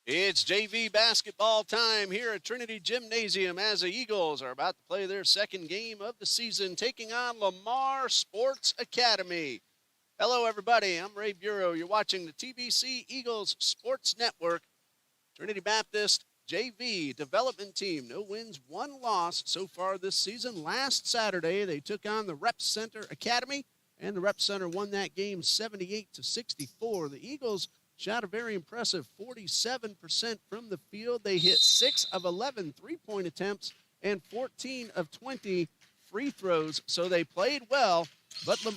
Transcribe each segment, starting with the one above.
It's JV basketball time here at Trinity Gymnasium as the Eagles are about to play their second game of the season, taking on Lamar Sports Academy. Hello, everybody. I'm Ray Bureau. You're watching the TBC Eagles Sports Network. Trinity Baptist JV development team. No wins, one loss so far this season. Last Saturday, they took on the Rep Center Academy, and the Rep Center won that game 78-64. The Eagles shot a very impressive 47% from the field. They hit 6 of 11 three-point attempts and 14 of 20 free throws. So they played well, but the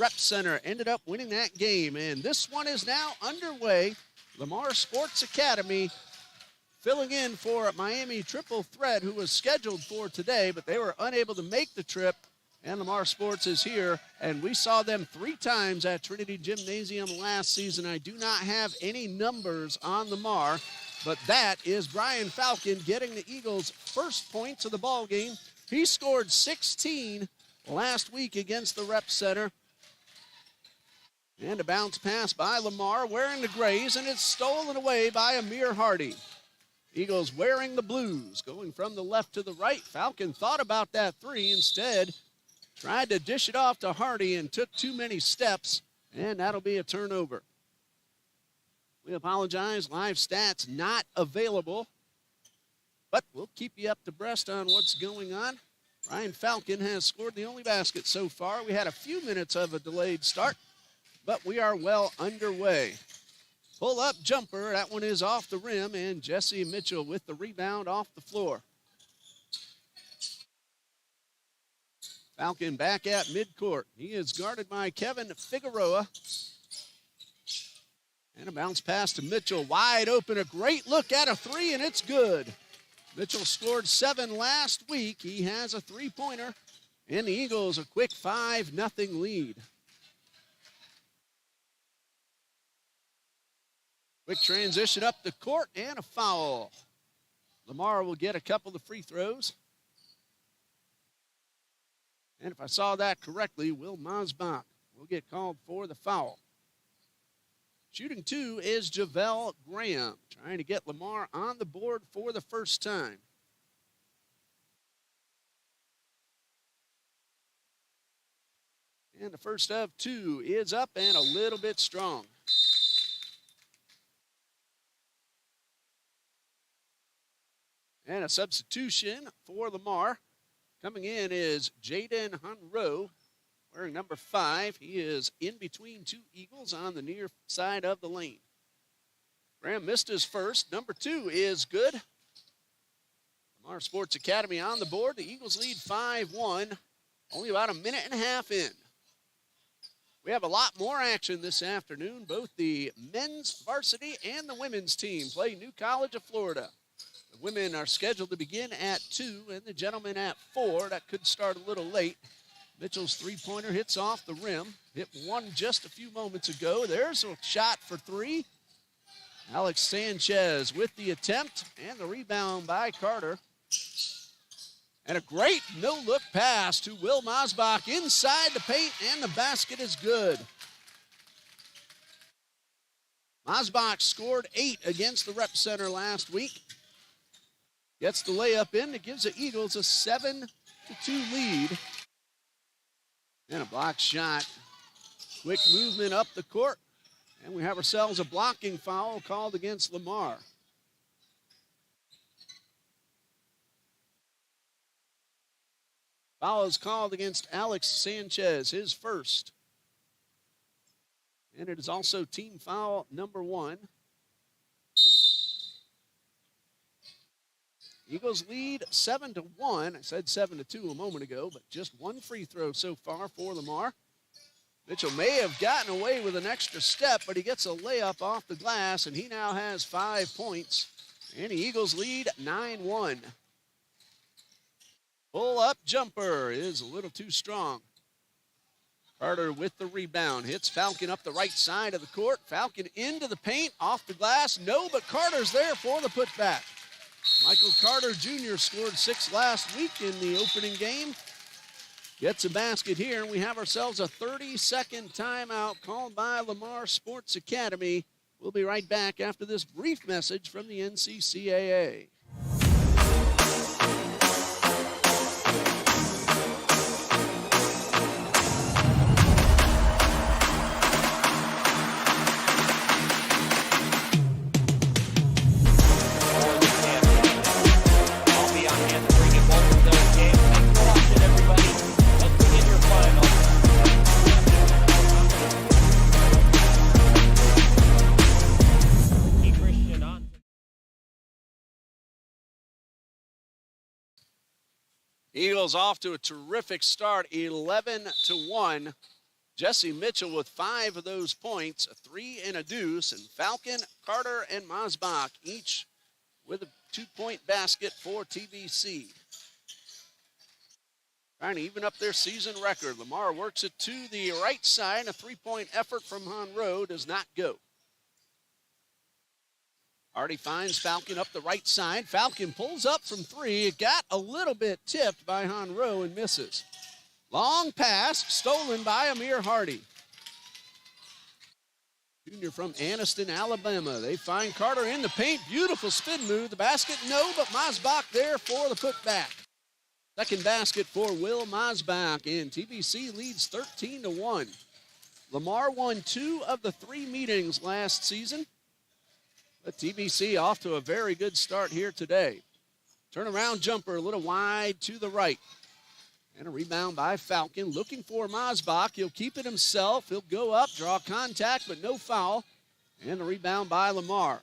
Rep Center ended up winning that game. And this one is now underway. Lamar Sports Academy filling in for Miami Triple Threat, who was scheduled for today, but they were unable to make the trip. And Lamar Sports is here, and we saw them 3 times at Trinity Gymnasium last season. I do not have any numbers on Lamar, but that is Brian Falcon getting the Eagles' first points of the ball game. He scored 16 last week against the Rep Center. And a bounce pass by Lamar wearing the grays, and it's stolen away by Amir Hardy. Eagles wearing the blues, going from the left to the right. Falcon thought about that 3 instead. Tried to dish it off to Hardy and took too many steps, and that'll be a turnover. We apologize, live stats not available, but we'll keep you up to breast on what's going on. Brian Falcon has scored the only basket so far. We had a few minutes of a delayed start, but we are well underway. Pull-up jumper, that one is off the rim, and Jesse Mitchell with the rebound off the floor. Falcon back at midcourt. He is guarded by Kevin Figueroa. And a bounce pass to Mitchell. Wide open, a great look at a 3, and it's good. Mitchell scored 7 last week. He has a 3-pointer. And the Eagles a quick 5-0 lead. Quick transition up the court and a foul. Lamar will get a couple of free throws. And if I saw that correctly, Will Mosbach will get called for the foul. Shooting 2 is Javel Graham, trying to get Lamar on the board for the first time. And the first of 2 is up and a little bit strong. And a substitution for Lamar. Coming in is Jaden Hunrow, wearing number 5. He is in between 2 Eagles on the near side of the lane. Graham missed his first. Number 2 is good. Lamar Sports Academy on the board. The Eagles lead 5-1, only about a minute and a half in. We have a lot more action this afternoon. Both the men's varsity and the women's team play New College of Florida. The women are scheduled to begin at 2 and the gentlemen at 4. That could start a little late. Mitchell's 3-pointer hits off the rim. Hit 1 just a few moments ago. There's a shot for 3. Alex Sanchez with the attempt and the rebound by Carter. And a great no-look pass to Will Mosbach inside the paint, and the basket is good. Mosbach scored 8 against the Rep Center last week. Gets the layup in. It gives the Eagles a 7-2 lead. And a block shot. Quick movement up the court. And we have ourselves a blocking foul called against Lamar. Foul is called against Alex Sanchez, his first. And it is also team foul number 1. Eagles lead 7-1. I said 7-2 a moment ago, but just 1 free throw so far for Lamar. Mitchell may have gotten away with an extra step, but he gets a layup off the glass, and he now has 5 points. And the Eagles lead 9-1. Pull-up jumper is a little too strong. Carter with the rebound. Hits Falcon up the right side of the court. Falcon into the paint, off the glass. No, but Carter's there for the putback. Michael Carter Jr. scored 6 last week in the opening game. Gets a basket here, and we have ourselves a 30-second timeout called by Lamar Sports Academy. We'll be right back after this brief message from the NCCAA. Eagles off to a terrific start, 11-1. Jesse Mitchell with 5 of those points, a 3 and a deuce, and Falcon, Carter, and Masbach each with a 2-point basket for TBC. Trying to even up their season record. Lamar works it to the right side. A 3-point effort from Monroe does not go. Hardy finds Falcon up the right side. Falcon pulls up from 3. It got a little bit tipped by Monroe and misses. Long pass stolen by Amir Hardy. Junior from Anniston, Alabama. They find Carter in the paint. Beautiful spin move. The basket, no, but Masbach there for the putback. Second basket for Will Masbach, and TBC leads 13-1. Lamar won 2 of the 3 meetings last season. But TBC off to a very good start here today. Turnaround jumper a little wide to the right. And a rebound by Falcon. Looking for Masbach. He'll keep it himself. He'll go up, draw contact, but no foul. And a rebound by Lamar.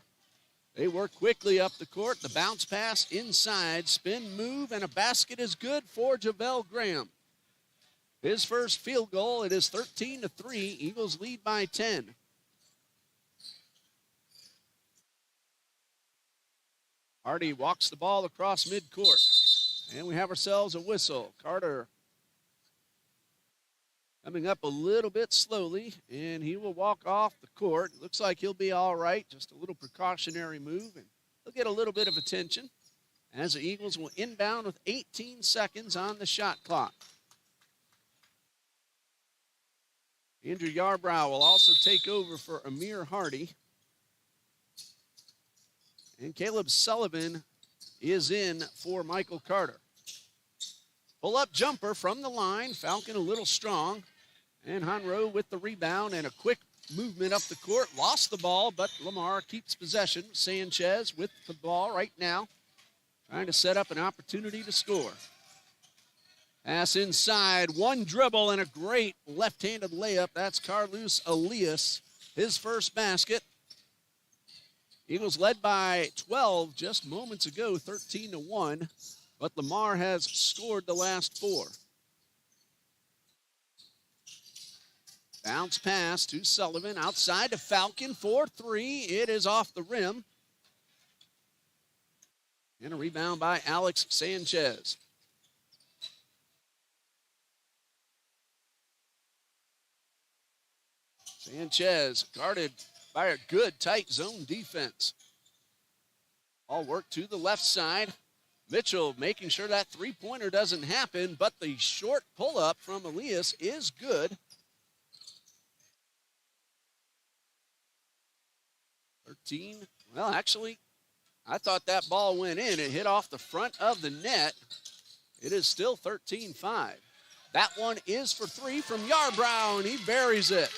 They work quickly up the court. The bounce pass inside. Spin move, and a basket is good for Javel Graham. His first field goal. It is 13-3. Eagles lead by 10. Hardy walks the ball across midcourt. And we have ourselves a whistle. Carter coming up a little bit slowly, and he will walk off the court. Looks like he'll be all right. Just a little precautionary move, and he'll get a little bit of attention as the Eagles will inbound with 18 seconds on the shot clock. Andrew Yarbrough will also take over for Amir Hardy. And Caleb Sullivan is in for Michael Carter. Pull-up jumper from the line. Falcon a little strong. And Monroe with the rebound and a quick movement up the court. Lost the ball, but Lamar keeps possession. Sanchez with the ball right now, trying to set up an opportunity to score. Pass inside. One dribble and a great left-handed layup. That's Carlos Elias, his first basket. Eagles led by 12 just moments ago, 13-1, but Lamar has scored the last 4. Bounce pass to Sullivan, outside to Falcon, 4-3. It is off the rim. And a rebound by Alex Sanchez. Sanchez guarded by a good tight zone defense. All work to the left side. Mitchell making sure that three-pointer doesn't happen, but the short pull-up from Elias is good. 13. Well, actually, I thought that ball went in. It hit off the front of the net. It is still 13-5. That one is for 3 from Yarbrough, and he buries it.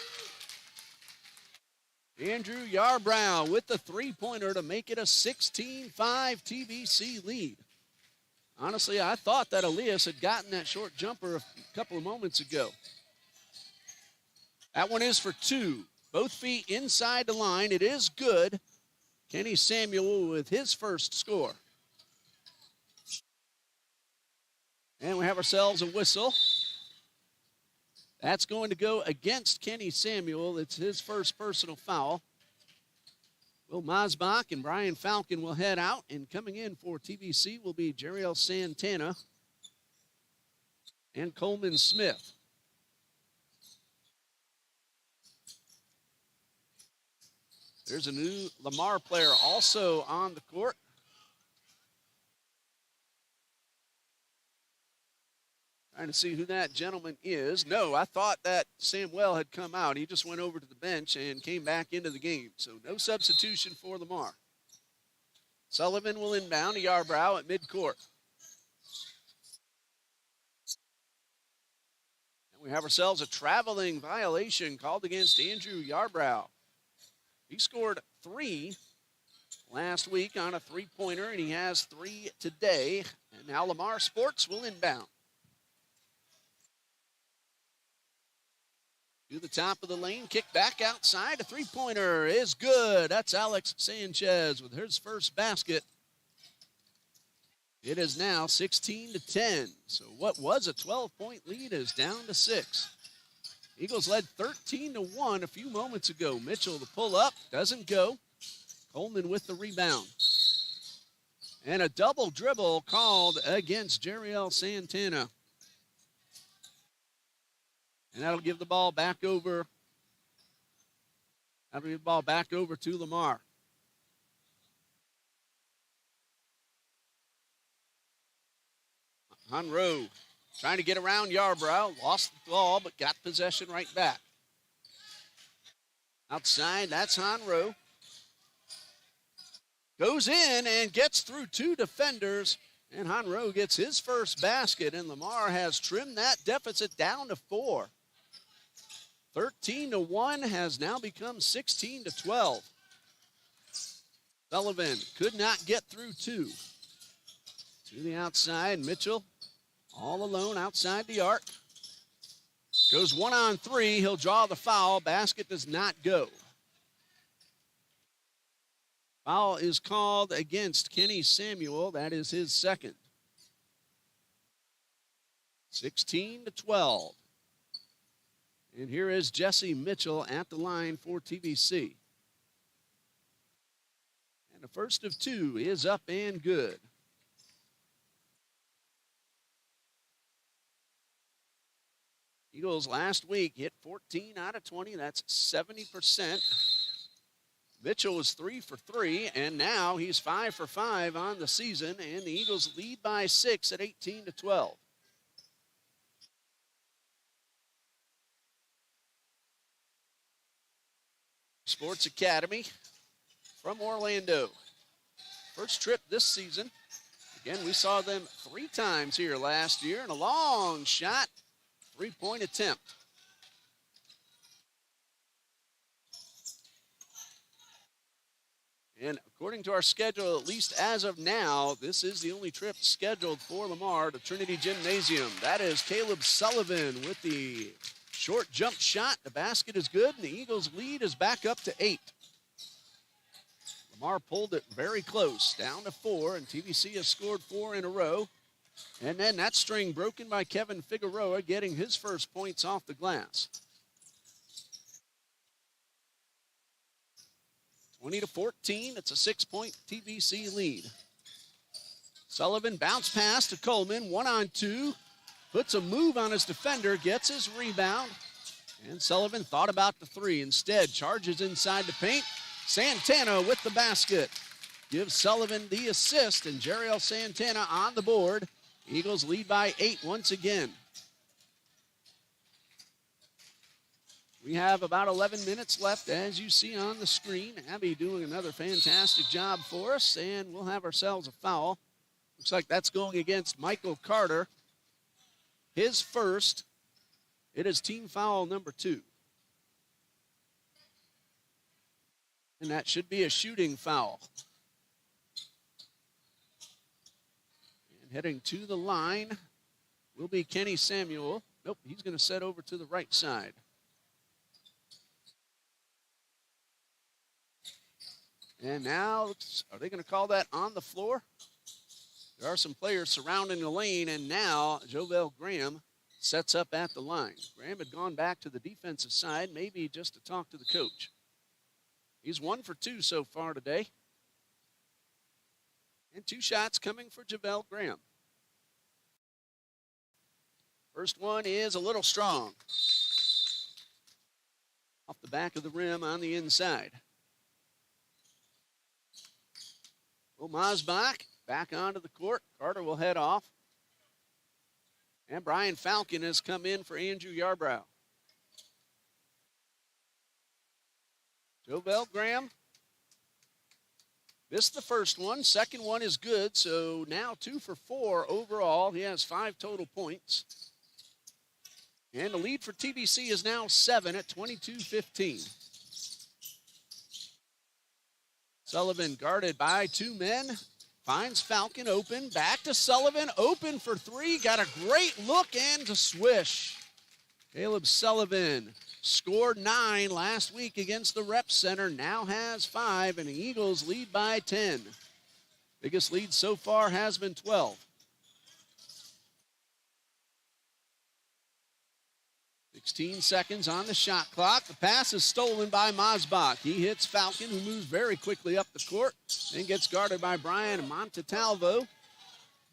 Andrew Yarbrough with the three-pointer to make it a 16-5 TBC lead. Honestly, I thought that Elias had gotten that short jumper a couple of moments ago. That one is for 2. Both feet inside the line. It is good. Kenny Samuel with his first score. And we have ourselves a whistle. That's going to go against Kenny Samuel. It's his first personal foul. Will Masbach and Brian Falcon will head out, and coming in for TBC will be Jeriel Santana and Coleman Smith. There's a new Lamar player also on the court. Trying to see who that gentleman is. No, I thought that Samuel had come out. He just went over to the bench and came back into the game. So no substitution for Lamar. Sullivan will inbound to Yarbrough at midcourt. And we have ourselves a traveling violation called against Andrew Yarbrough. He scored 3 last week on a three-pointer, and he has 3 today. And now Lamar Sports will inbound. To the top of the lane, kick back outside. A three-pointer is good. That's Alex Sanchez with his first basket. It is now 16-10. So what was a 12-point lead is down to 6. Eagles led 13-1 a few moments ago. Mitchell to pull up, doesn't go. Coleman with the rebound. And a double dribble called against Jeriel Santana. And that'll give the ball back over. That'll give the ball back over to Lamar. Hunrow trying to get around Yarbrough. Lost the ball, but got possession right back. Outside, that's Hunrow. Goes in and gets through 2 defenders. And Hunrow gets his first basket. And Lamar has trimmed that deficit down to 4. 13-1 has now become 16-12. Sullivan could not get through 2. To the outside, Mitchell all alone outside the arc. Goes 1-on-3, he'll draw the foul. Basket does not go. Foul is called against Kenny Samuel. That is his second. 16-12. And here is Jesse Mitchell at the line for TBC. And the first of 2 is up and good. Eagles last week hit 14 out of 20. That's 70%. Mitchell was 3 for 3, and now he's 5 for 5 on the season, and the Eagles lead by 6 at 18-12. Sports Academy from Orlando. First trip this season. Again, we saw them 3 times here last year, and a long shot, 3-point attempt. And according to our schedule, at least as of now, this is the only trip scheduled for Lamar to Trinity Gymnasium. That is Caleb Sullivan with the short jump shot. The basket is good, and the Eagles' lead is back up to 8. Lamar pulled it very close, down to 4, and TBC has scored 4 in a row. And then that string broken by Kevin Figueroa, getting his first points off the glass. 20-14, it's a 6-point TBC lead. Sullivan bounce pass to Coleman, 1-on-2. Puts a move on his defender, gets his rebound. And Sullivan thought about the 3. Instead, charges inside the paint. Santana with the basket. Gives Sullivan the assist, and Jeriel Santana on the board. Eagles lead by 8 once again. We have about 11 minutes left, as you see on the screen. Abby doing another fantastic job for us, and we'll have ourselves a foul. Looks like that's going against Michael Carter. His first. It is team foul number 2. And that should be a shooting foul. And heading to the line will be Kenny Samuel. Nope, he's going to set over to the right side. And now, are they going to call that on the floor? There are some players surrounding the lane, and now Jovel Graham sets up at the line. Graham had gone back to the defensive side, maybe just to talk to the coach. He's 1 for 2 so far today. And 2 shots coming for Jovel Graham. First one is a little strong. Off the back of the rim on the inside. Will Masbach back onto the court. Carter will head off. And Brian Falcon has come in for Andrew Yarbrough. Jovel Graham missed the first one. Second one is good, so now 2 for 4 overall. He has 5 total points. And the lead for TBC is now 7 at 22-15. Sullivan guarded by 2 men. Finds Falcon open. Back to Sullivan. Open for 3. Got a great look and to swish. Caleb Sullivan scored 9 last week against the Rep Center. Now has 5, and the Eagles lead by 10. Biggest lead so far has been 12. 16 seconds on the shot clock. The pass is stolen by Masbach. He hits Falcon, who moves very quickly up the court and gets guarded by Brian Montetalvo.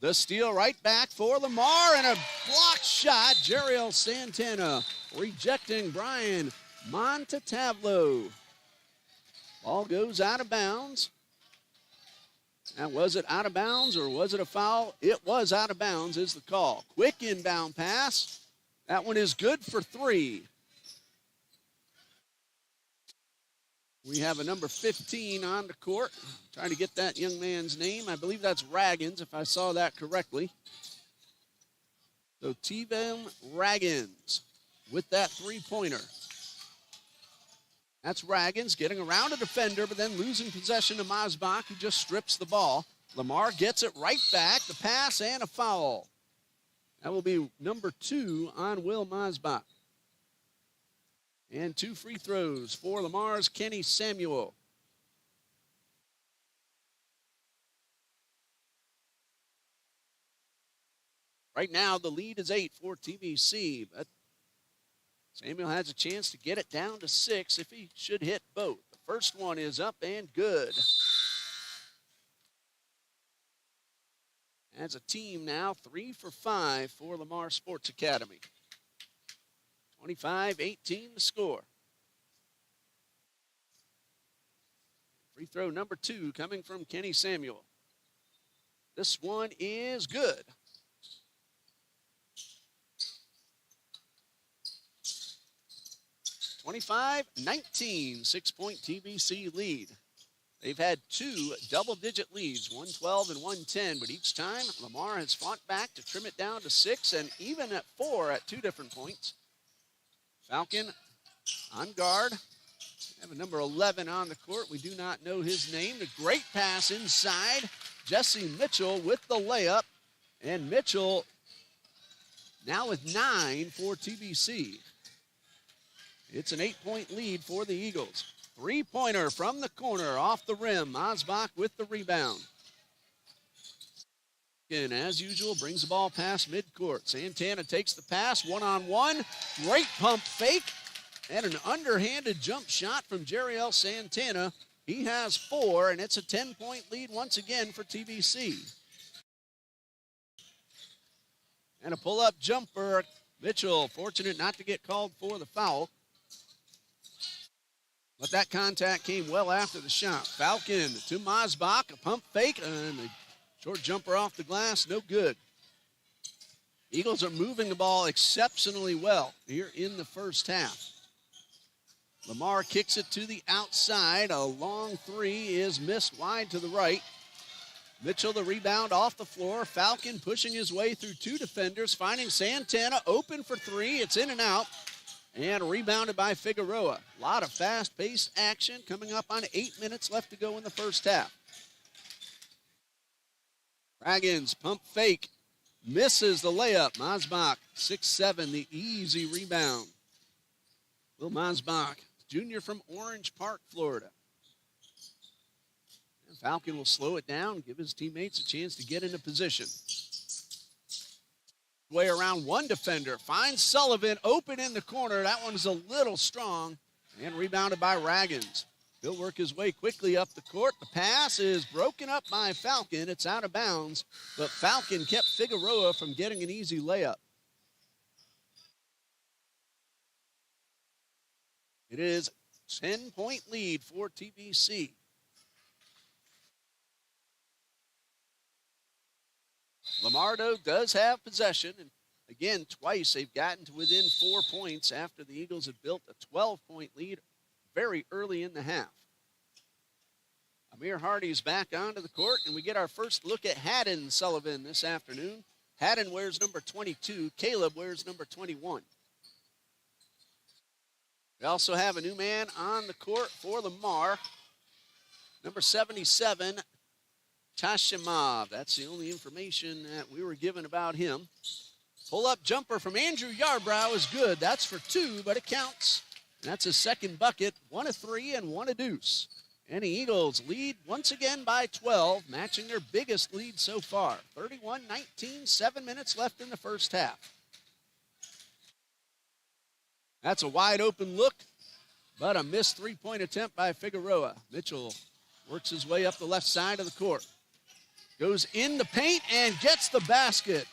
The steal right back for Lamar, and a blocked shot. Jeriel Santana rejecting Brian Montetalvo. Ball goes out of bounds. And was it out of bounds or was it a foul? It was out of bounds is the call. Quick inbound pass. That one is good for 3. We have a number 15 on the court. Trying to get that young man's name. I believe that's Raggins, if I saw that correctly. So T-Bam Raggins with that 3-pointer. That's Raggins getting around a defender, but then losing possession to Masbach, who just strips the ball. Lamar gets it right back. The pass and a foul. That will be number 2 on Will Masbach. And 2 free throws for Lamar's Kenny Samuel. Right now, the lead is 8 for TBC, but Samuel has a chance to get it down to 6 if he should hit both. The first one is up and good. As a team now, 3 for 5 for Lamar Sports Academy. 25-18 the score. Free throw number 2 coming from Kenny Samuel. This one is good. 25-19, 6-point TBC lead. They've had 2 double-digit leads, 112 and 110, but each time Lamar has fought back to trim it down to 6 and even at 4 at 2 different points. Falcon on guard. Have a number 11 on the court. We do not know his name. A great pass inside. Jesse Mitchell with the layup. And Mitchell now with 9 for TBC. It's an 8-point lead for the Eagles. 3-pointer from the corner off the rim. Masbach with the rebound. And as usual, brings the ball past midcourt. Santana takes the pass, one-on-one. Great pump fake. And an underhanded jump shot from Jeriel Santana. He has 4, and it's a 10-point lead once again for TBC. And a pull-up jumper. Mitchell fortunate not to get called for the foul. But that contact came well after the shot. Falcon to Masbach, a pump fake, and a short jumper off the glass, no good. Eagles are moving the ball exceptionally well here in the first half. Lamar kicks it to the outside. A long 3 is missed wide to the right. Mitchell the rebound off the floor. Falcon pushing his way through 2 defenders, finding Santana open for 3. It's in and out. And rebounded by Figueroa. A lot of fast-paced action coming up on 8 minutes left to go in the first half. Dragons pump fake. Misses the layup. Masbach, 6'7", the easy rebound. Will Masbach, junior from Orange Park, Florida. And Falcon will slow it down, give his teammates a chance to get into position. Way around one defender, finds Sullivan open in the corner. That one's a little strong and rebounded by Raggins. He'll work his way quickly up the court. The pass is broken up by Falcon. It's out of bounds, but Falcon kept Figueroa from getting an easy layup. It is 10-point lead for TBC. Lamardo does have possession, and Again, twice they've gotten to within 4 points after the Eagles had built a 12-point lead very early in the half. Amir Hardy's back onto the court, and we get our first look at Haddon Sullivan this afternoon. Haddon wears number 22. Caleb wears number 21. We also have a new man on the court for Lamar. Number 77, Tashimov. That's the only information that we were given about him. Pull-up jumper from Andrew Yarbrough is good. That's for 2, but it counts. And that's his second bucket, 1 of 3 and 1 a deuce. And the Eagles lead once again by 12, matching their biggest lead so far. 31-19, 7 minutes left in the first half. That's a wide open look, but a missed three-point attempt by Figueroa. Mitchell works his way up the left side of the court. Goes in the paint and gets the basket.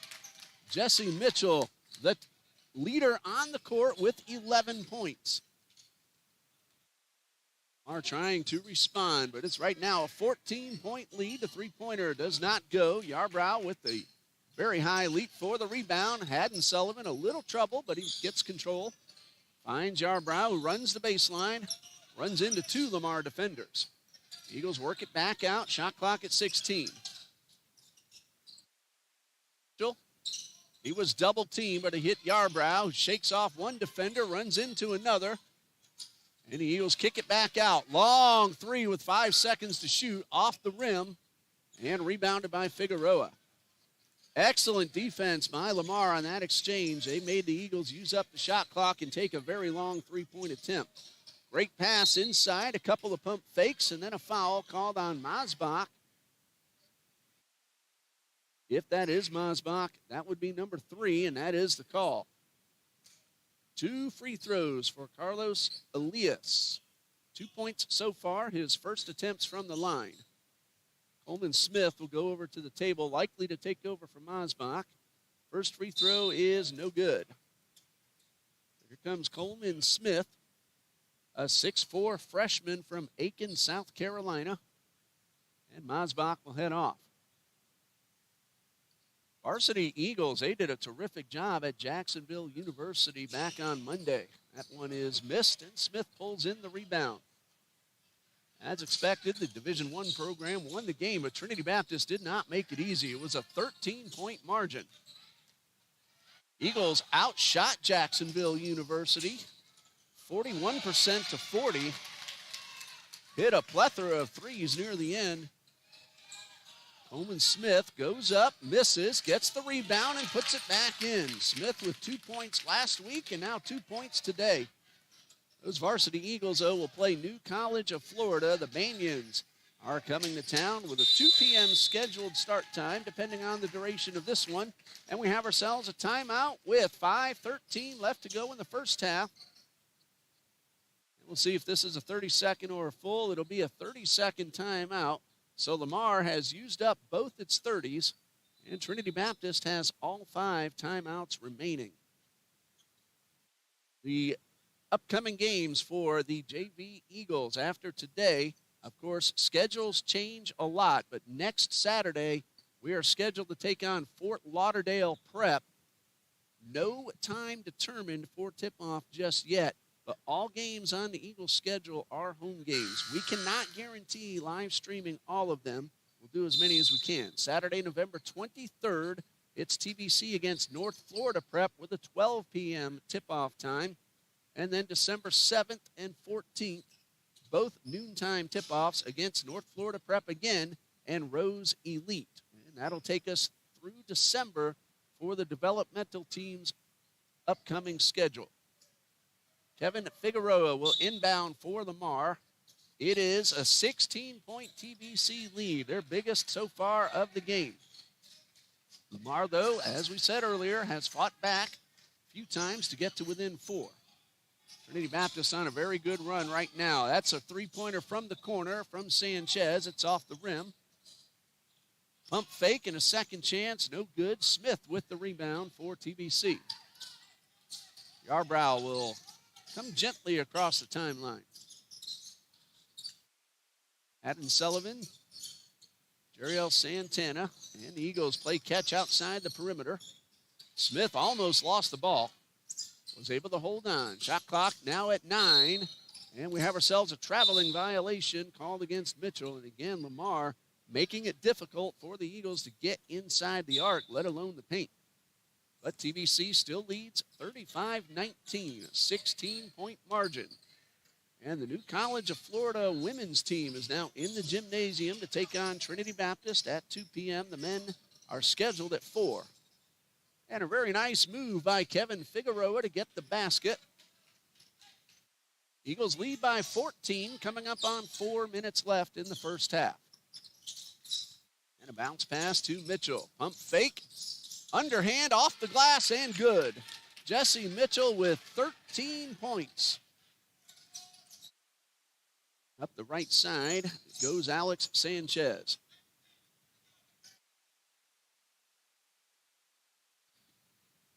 Jesse Mitchell, the leader on the court with 11 points. Are trying to respond, but it's right now a 14-point lead. The three-pointer does not go. Yarbrough with the very high leap for the rebound. Haddon Sullivan, a little trouble, but he gets control. Finds Yarbrough, who runs the baseline, runs into 2 Lamar defenders. Eagles work it back out. Shot clock at 16. He was double-teamed, but he hit Yarbrough, who shakes off one defender, runs into another. And the Eagles kick it back out. Long three with 5 seconds to shoot off the rim and rebounded by Figueroa. Excellent defense by Lamar on that exchange. They made the Eagles use up the shot clock and take a very long three-point attempt. Great pass inside, a couple of pump fakes, and then a foul called on Masbach. If that is Masbach, that would be number 3, and that is the call. 2 free throws for Carlos Elias. 2 points so far, his first attempts from the line. Coleman Smith will go over to the table, likely to take over for Masbach. First free throw is no good. Here comes Coleman Smith, a 6'4" freshman from Aiken, South Carolina. And Masbach will head off. Varsity Eagles, they did a terrific job at Jacksonville University back on Monday. That one is missed, and Smith pulls in the rebound. As expected, the Division I program won the game, but Trinity Baptist did not make it easy. It was a 13-point margin. Eagles outshot Jacksonville University, 41% to 40. Hit a plethora of threes near the end. Coleman Smith goes up, misses, gets the rebound, and puts it back in. Smith with 2 points last week and now 2 points today. Those Varsity Eagles, though, will play New College of Florida. The Banyans are coming to town with a 2 p.m. scheduled start time, depending on the duration of this one. And we have ourselves a timeout with 5:13 left to go in the first half. We'll see if this is a 30-second or a full. It'll be a 30-second timeout. So Lamar has used up both its 30s, and Trinity Baptist has all 5 timeouts remaining. The upcoming games for the JV Eagles after today, of course, schedules change a lot, but next Saturday we are scheduled to take on Fort Lauderdale Prep. No time determined for tip-off just yet. But all games on the Eagles' schedule are home games. We cannot guarantee live streaming all of them. We'll do as many as we can. Saturday, November 23rd, it's TBC against North Florida Prep with a 12 p.m. tip-off time. And then December 7th and 14th, both noontime tip-offs against North Florida Prep again and Rose Elite. And that'll take us through December for the developmental team's upcoming schedule. Kevin Figueroa will inbound for Lamar. It is a 16-point TBC lead, their biggest so far of the game. Lamar, though, as we said earlier, has fought back a few times to get to within 4. Trinity Baptist on a very good run right now. That's a three-pointer from the corner from Sanchez. It's off the rim. Pump fake and a second chance, no good. Smith with the rebound for TBC. Yarbrough will come gently across the timeline. Haddon Sullivan, Jeriel Santana, and the Eagles play catch outside the perimeter. Smith almost lost the ball. Was able to hold on. Shot clock now at 9. And we have ourselves a traveling violation called against Mitchell. And again, Lamar making it difficult for the Eagles to get inside the arc, let alone the paint. But TBC still leads 35-19, a 16-point margin. And the new College of Florida women's team is now in the gymnasium to take on Trinity Baptist at 2 p.m. The men are scheduled at 4. And a very nice move by Kevin Figueroa to get the basket. Eagles lead by 14, coming up on 4 minutes left in the first half. And a bounce pass to Mitchell. Pump fake, underhand, off the glass, and good. Jesse Mitchell with 13 points. Up the right side goes Alex Sanchez.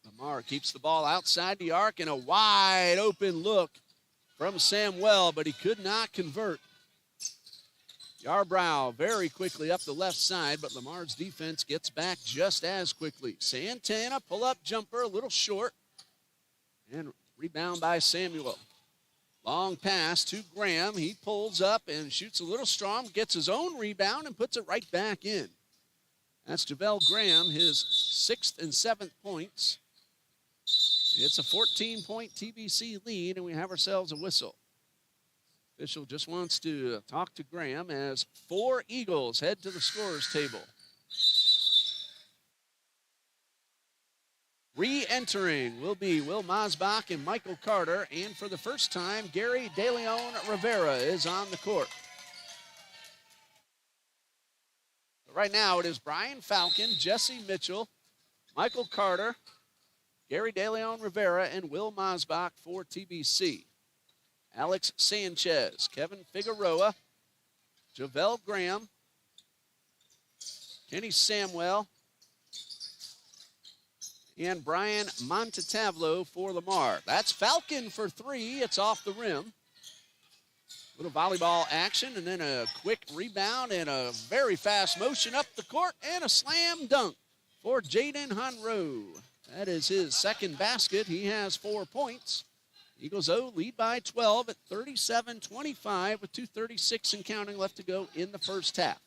Lamar keeps the ball outside the arc, and a wide open look from Samuel, but he could not convert. Yarbrough very quickly up the left side, but Lamar's defense gets back just as quickly. Santana, pull-up jumper, a little short, and rebound by Samuel. Long pass to Graham. He pulls up and shoots a little strong, gets his own rebound, and puts it right back in. That's Javel Graham, his 6th and 7th points. It's a 14-point TBC lead, and we have ourselves a whistle. Official just wants to talk to Graham as 4 Eagles head to the scorer's table. Re-entering will be Will Mosbach and Michael Carter, and for the first time, Gary DeLeon Rivera is on the court. Right now, it is Brian Falcon, Jesse Mitchell, Michael Carter, Gary DeLeon Rivera, and Will Mosbach for TBC. Alex Sanchez, Kevin Figueroa, Javel Graham, Kenny Samuel, and Brian Montetavlo for Lamar. That's Falcon for 3. It's off the rim. Little volleyball action, and then a quick rebound and a very fast motion up the court, and a slam dunk for Jaden Honro. That is his second basket. He has 4 points. Eagles lead by 12 at 37-25 with 2:36 and counting left to go in the first half.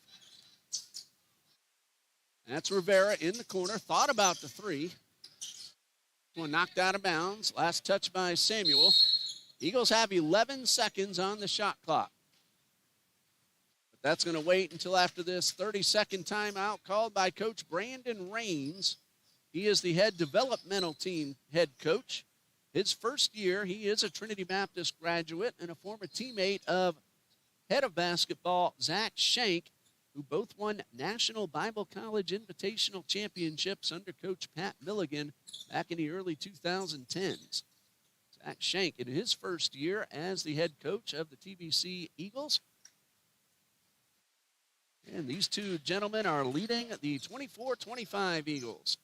That's Rivera in the corner. Thought about the 3. One knocked out of bounds. Last touch by Samuel. Eagles have 11 seconds on the shot clock. But that's going to wait until after this 30-second timeout called by Coach Brandon Raines. He is the head developmental team head coach. His first year, he is a Trinity Baptist graduate and a former teammate of head of basketball Zach Shank, who both won National Bible College Invitational Championships under Coach Pat Milligan back in the early 2010s. Zach Shank in his first year as the head coach of the TBC Eagles. And these two gentlemen are leading the 24-25 Eagles.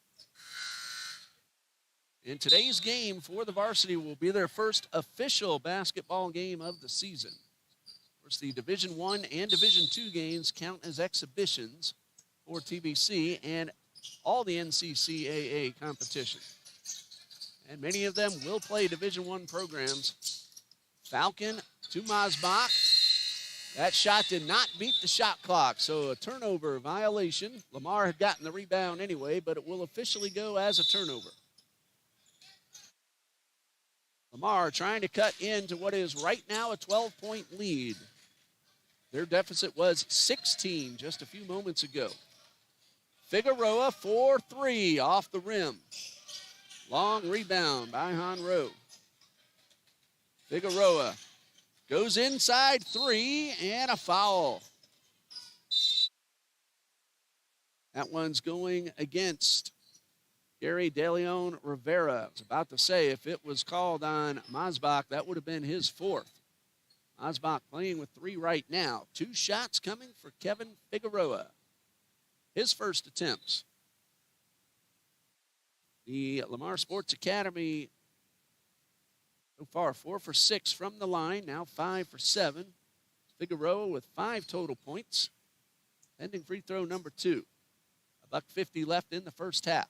And today's game for the varsity will be their first official basketball game of the season. Of course, the Division I and Division II games count as exhibitions for TBC and all the NCCAA competition. And many of them will play Division I programs. Falcon to Mosbach. That shot did not beat the shot clock, so a turnover violation. Lamar had gotten the rebound anyway, but it will officially go as a turnover. Lamar trying to cut into what is right now a 12-point lead. Their deficit was 16 just a few moments ago. Figueroa for 3 off the rim. Long rebound by Honro. Figueroa goes inside 3 and a foul. That one's going against Gary DeLeon Rivera. I was about to say, if it was called on Mosbach, that would have been his 4th. Mosbach playing with 3 right now. 2 shots coming for Kevin Figueroa. His first attempts. The Lamar Sports Academy so far 4 for 6 from the line, now 5 for 7. Figueroa with 5 total points. Pending free throw number 2. $1.50 left in the first half.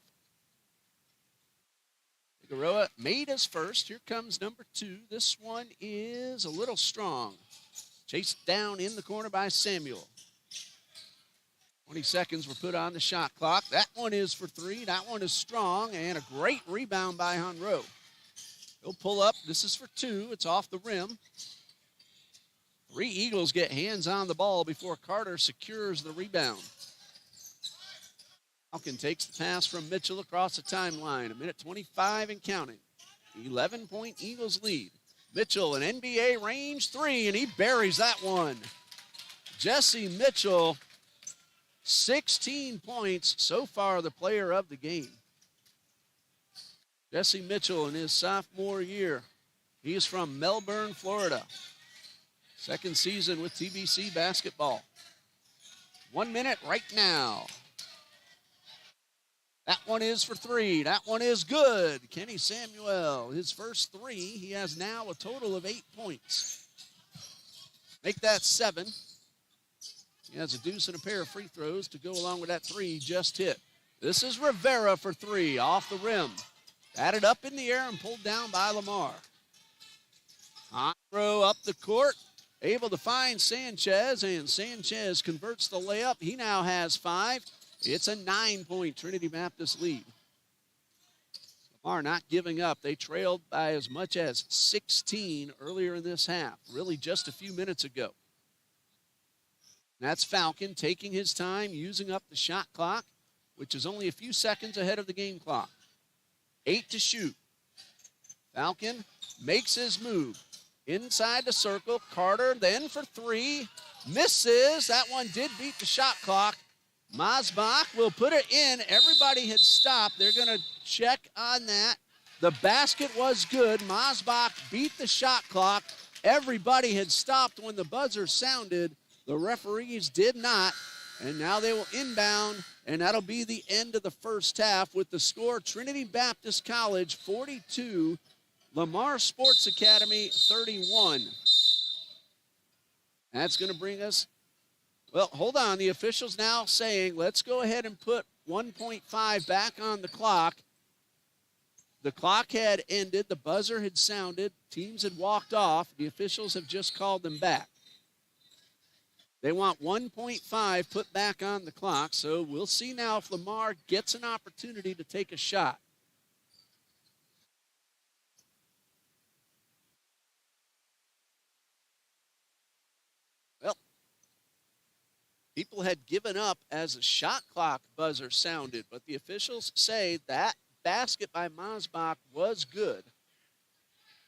Figueroa made his first. Here comes number 2. This one is a little strong. Chased down in the corner by Samuel. 20 seconds were put on the shot clock. That one is for 3. That one is strong, and a great rebound by Honro. He'll pull up. This is for 2. It's off the rim. 3 Eagles get hands on the ball before Carter secures the rebound. Falcon takes the pass from Mitchell across the timeline. 1:25 and counting. 11-point Eagles lead. Mitchell, an NBA range 3, and he buries that one. Jesse Mitchell, 16 points, so far the player of the game. Jesse Mitchell in his sophomore year. He is from Melbourne, Florida. Second season with TBC basketball. 1 minute right now. That one is for 3. That one is good. Kenny Samuel, his first 3. He has now a total of 8 points. Make that 7. He has a deuce and a pair of free throws to go along with that 3 he just hit. This is Rivera for 3, off the rim. Batted up in the air and pulled down by Lamar. Throw up the court, able to find Sanchez, and Sanchez converts the layup. He now has 5. It's a 9-point Trinity Baptist lead. Lamar not giving up. They trailed by as much as 16 earlier in this half, really just a few minutes ago. That's Falcon taking his time, using up the shot clock, which is only a few seconds ahead of the game clock. 8 to shoot. Falcon makes his move. Inside the circle, Carter then for 3. Misses. That one did beat the shot clock. Masbach will put it in. Everybody had stopped. They're going to check on that. The basket was good. Masbach beat the shot clock. Everybody had stopped when the buzzer sounded. The referees did not. And now they will inbound, and that'll be the end of the first half with the score Trinity Baptist College 42, Lamar Sports Academy 31. That's going to bring us. Well, hold on. The officials now saying, let's go ahead and put 1.5 back on the clock. The clock had ended. The buzzer had sounded. Teams had walked off. The officials have just called them back. They want 1.5 put back on the clock, so we'll see now if Lamar gets an opportunity to take a shot. Well, people had given up as the shot clock buzzer sounded, but the officials say that basket by Masbach was good.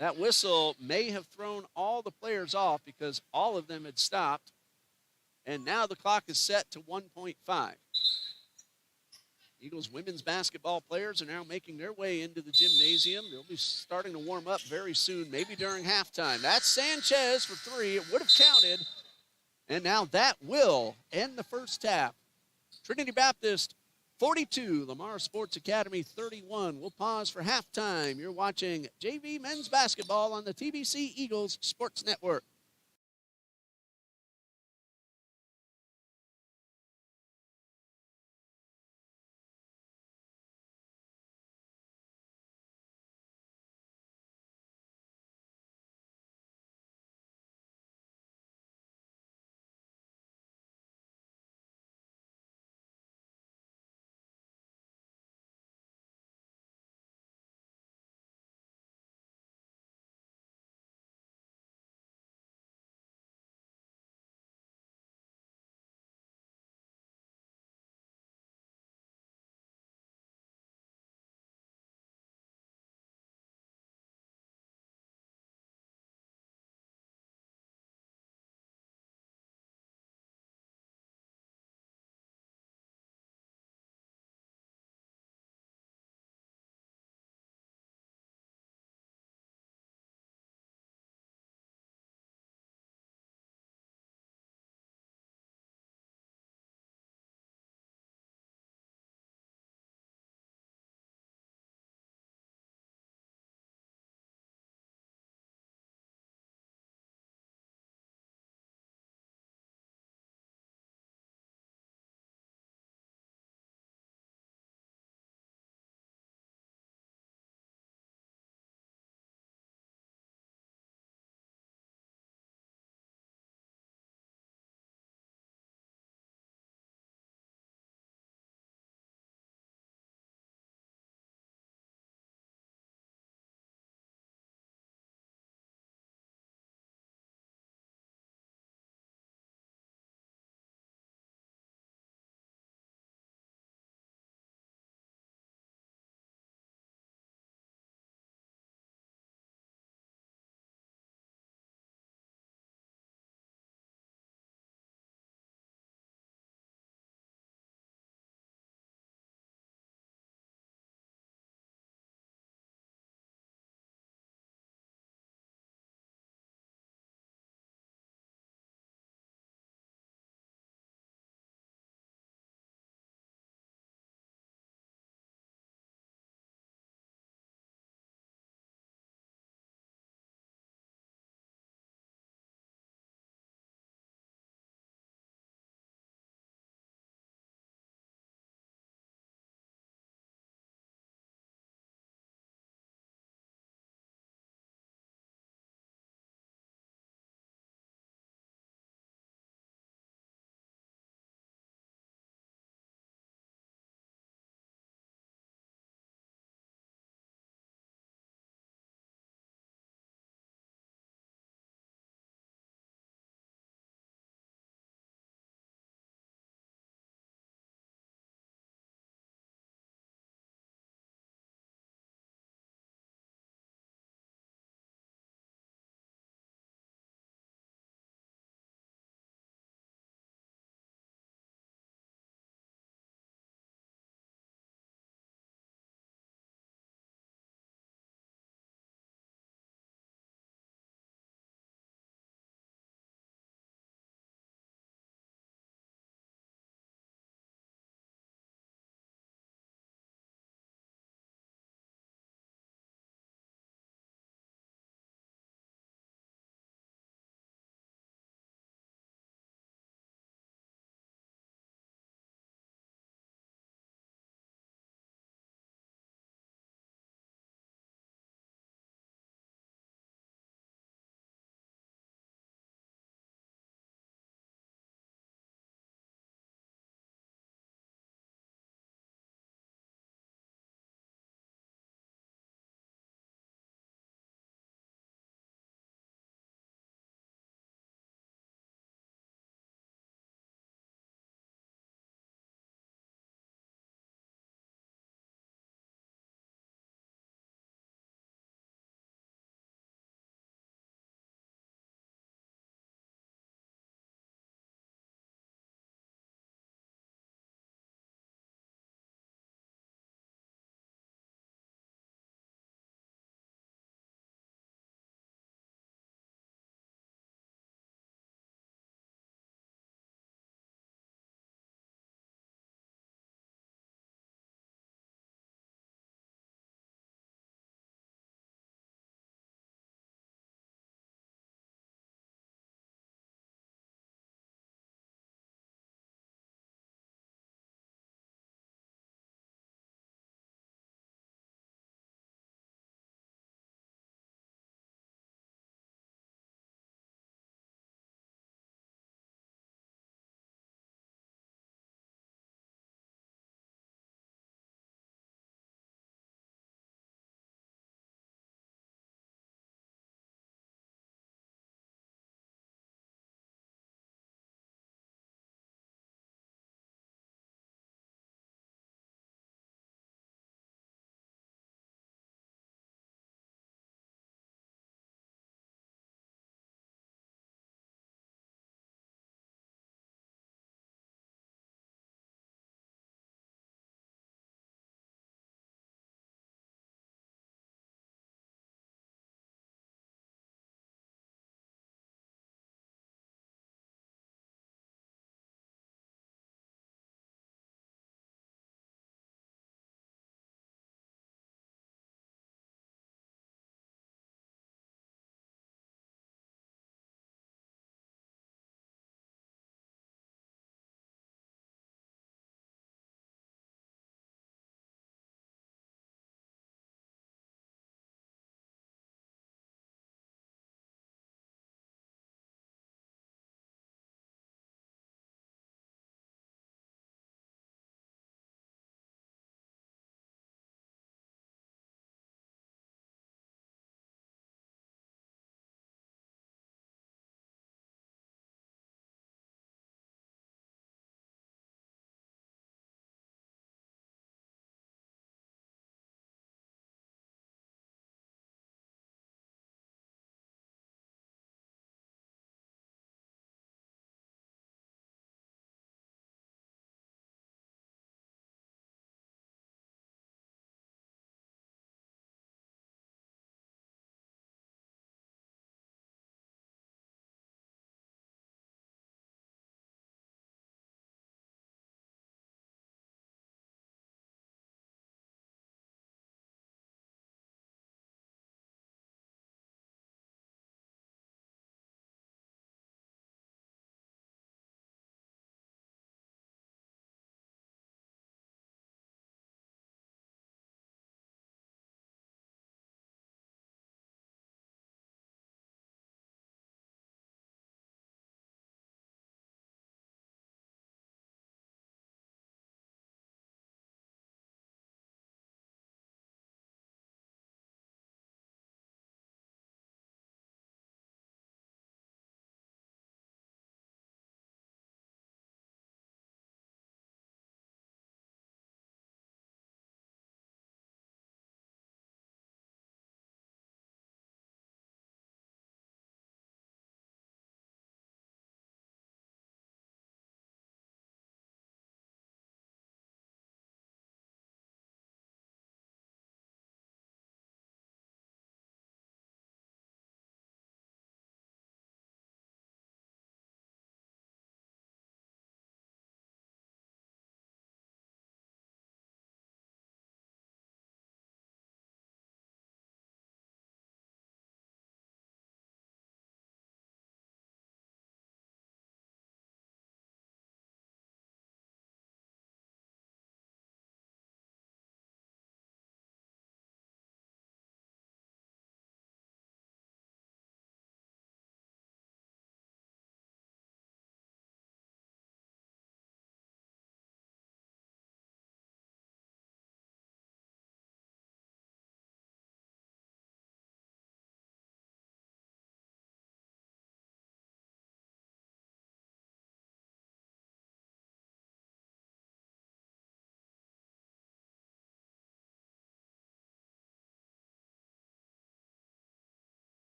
That whistle may have thrown all the players off because all of them had stopped. And now the clock is set to 1.5. Eagles women's basketball players are now making their way into the gymnasium. They'll be starting to warm up very soon, maybe during halftime. That's Sanchez for 3. It would have counted. And now that will end the first half. Trinity Baptist 42, Lamar Sports Academy 31. We'll pause for halftime. You're watching JV men's basketball on the TBC Eagles Sports Network.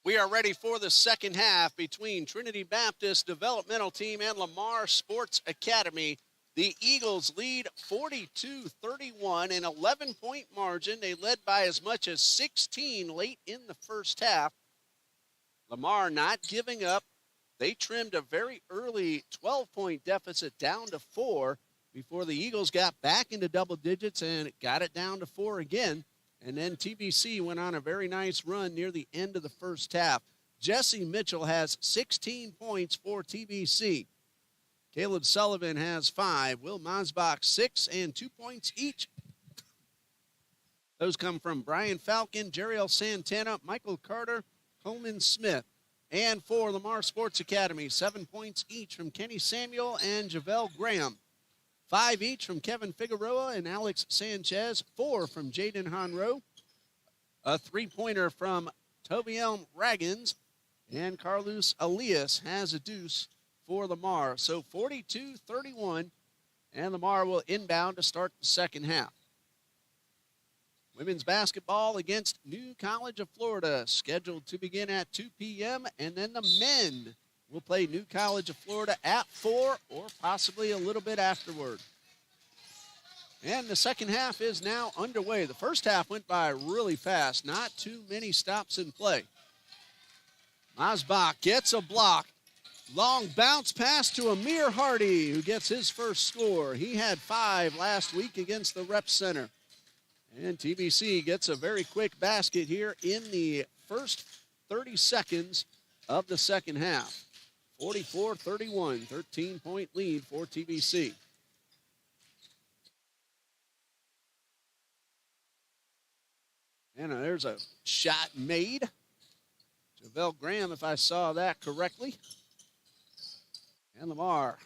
We are ready for the second half between Trinity Baptist Developmental Team and Lamar Sports Academy. The Eagles lead 42-31, an 11-point margin. They led by as much as 16 late in the first half. Lamar not giving up. They trimmed a very early 12-point deficit down to 4 before the Eagles got back into double digits and got it down to 4 again. And then TBC went on a very nice run near the end of the first half. Jesse Mitchell has 16 points for TBC. Caleb Sullivan has 5. Will Mosbach 6 and 2 points each. Those come from Brian Falcon, Jeriel Santana, Michael Carter, Coleman Smith. And for Lamar Sports Academy, 7 points each from Kenny Samuel and Javel Graham. 5 each from Kevin Figueroa and Alex Sanchez. 4 from Jaden Honro. A 3-pointer from Tobielm Raggins. And Carlos Elias has a deuce for Lamar. So 42-31, and Lamar will inbound to start the second half. Women's basketball against New College of Florida, scheduled to begin at 2 p.m., and then the men will play New College of Florida at 4 or possibly a little bit afterward. And the second half is now underway. The first half went by really fast, not too many stops in play. Mosbach gets a block. Long bounce pass to Amir Hardy, who gets his first score. He had 5 last week against the Rep Center. And TBC gets a very quick basket here in the first 30 seconds of the second half. 44-31, 13-point lead for TBC. And there's a shot made. Javel Graham, if I saw that correctly. And Lamar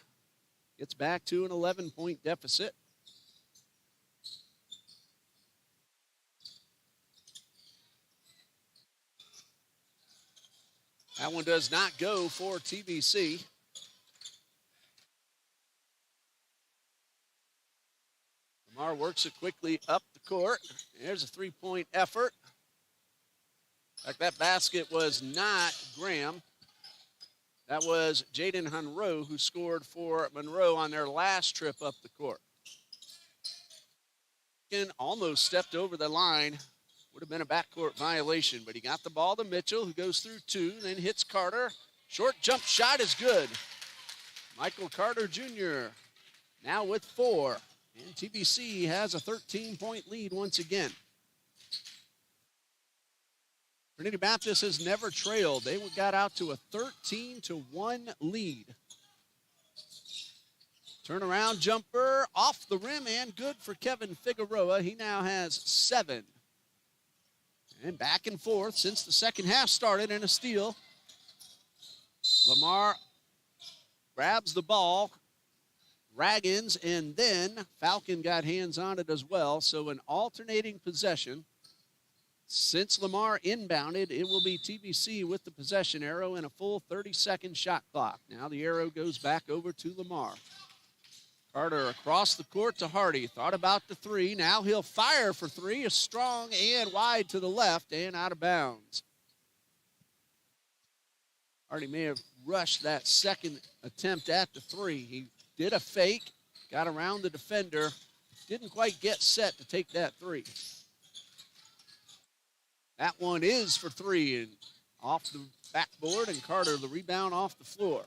gets back to an 11-point deficit. That one does not go for TBC. Lamar works it quickly up the court. There's a 3-point effort. In fact, that basket was not Graham. That was Jaden Honro, who scored for Monroe on their last trip up the court. Almost stepped over the line. Would have been a backcourt violation, but he got the ball to Mitchell, who goes through 2, then hits Carter. Short jump shot is good. Michael Carter Jr. now with 4. And TBC has a 13-point lead once again. Trinity Baptist has never trailed. They got out to a 13-1 lead. Turnaround jumper off the rim and good for Kevin Figueroa. He now has 7. And back and forth since the second half started, and a steal. Lamar grabs the ball. Raggins, and then Falcon got hands on it as well. So an alternating possession. Since Lamar inbounded, it will be TBC with the possession arrow and a full 30-second shot clock. Now the arrow goes back over to Lamar. Carter across the court to Hardy. Thought about the 3. Now he'll fire for 3. A strong and wide to the left and out of bounds. Hardy may have rushed that second attempt at the 3. He did a fake, got around the defender, didn't quite get set to take that 3. That one is for 3 and off the backboard, and Carter the rebound off the floor.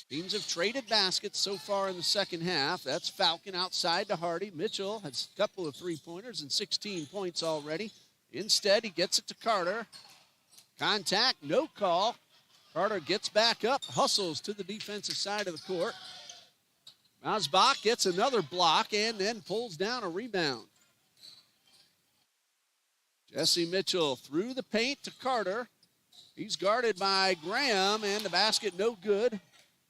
Teams have traded baskets so far in the second half. That's Falcon outside to Hardy. Mitchell has a couple of 3-pointers and 16 points already. Instead, he gets it to Carter. Contact, no call. Carter gets back up, hustles to the defensive side of the court. Mosbach gets another block and then pulls down a rebound. Jesse Mitchell through the paint to Carter. He's guarded by Graham, and the basket no good.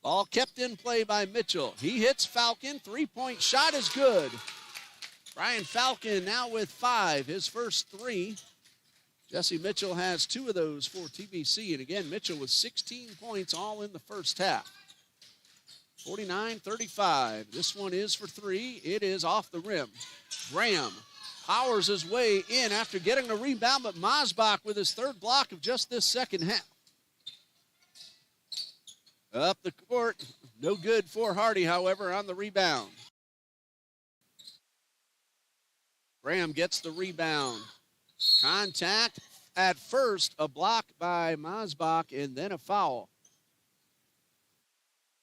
Ball kept in play by Mitchell. He hits Falcon. 3-point shot is good. Brian Falcon now with 5, his first 3. Jesse Mitchell has 2 of those for TBC. And again, Mitchell with 16 points all in the first half. 49-35. This one is for 3. It is off the rim. Graham powers his way in after getting the rebound, but Masbach with his third block of just this second half. Up the court, no good for Hardy, however, on the rebound. Graham gets the rebound. Contact at first, a block by Masbach, and then a foul.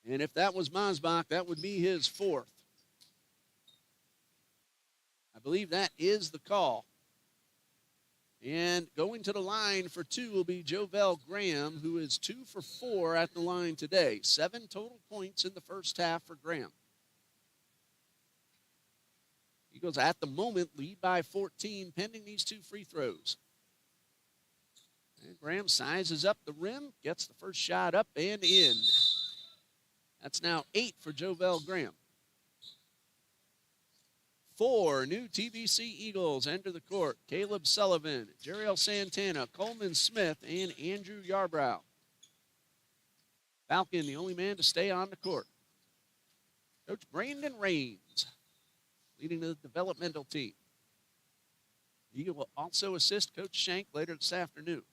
And if that was Masbach, that would be his fourth. I believe that is the call. And going to the line for two will be Jovel Graham, who is 2 for 4 at the line today. 7 total points in the first half for Graham. Eagles at the moment lead by 14, pending these 2 free throws. And Graham sizes up the rim, gets the first shot up and in. That's now 8 for Jovel Graham. 4 new TBC Eagles enter the court. Caleb Sullivan, Jeriel Santana, Coleman Smith, and Andrew Yarbrough. Falcon, the only man to stay on the court. Coach Brandon Raines, leading the developmental team. He will also assist Coach Shank later this afternoon.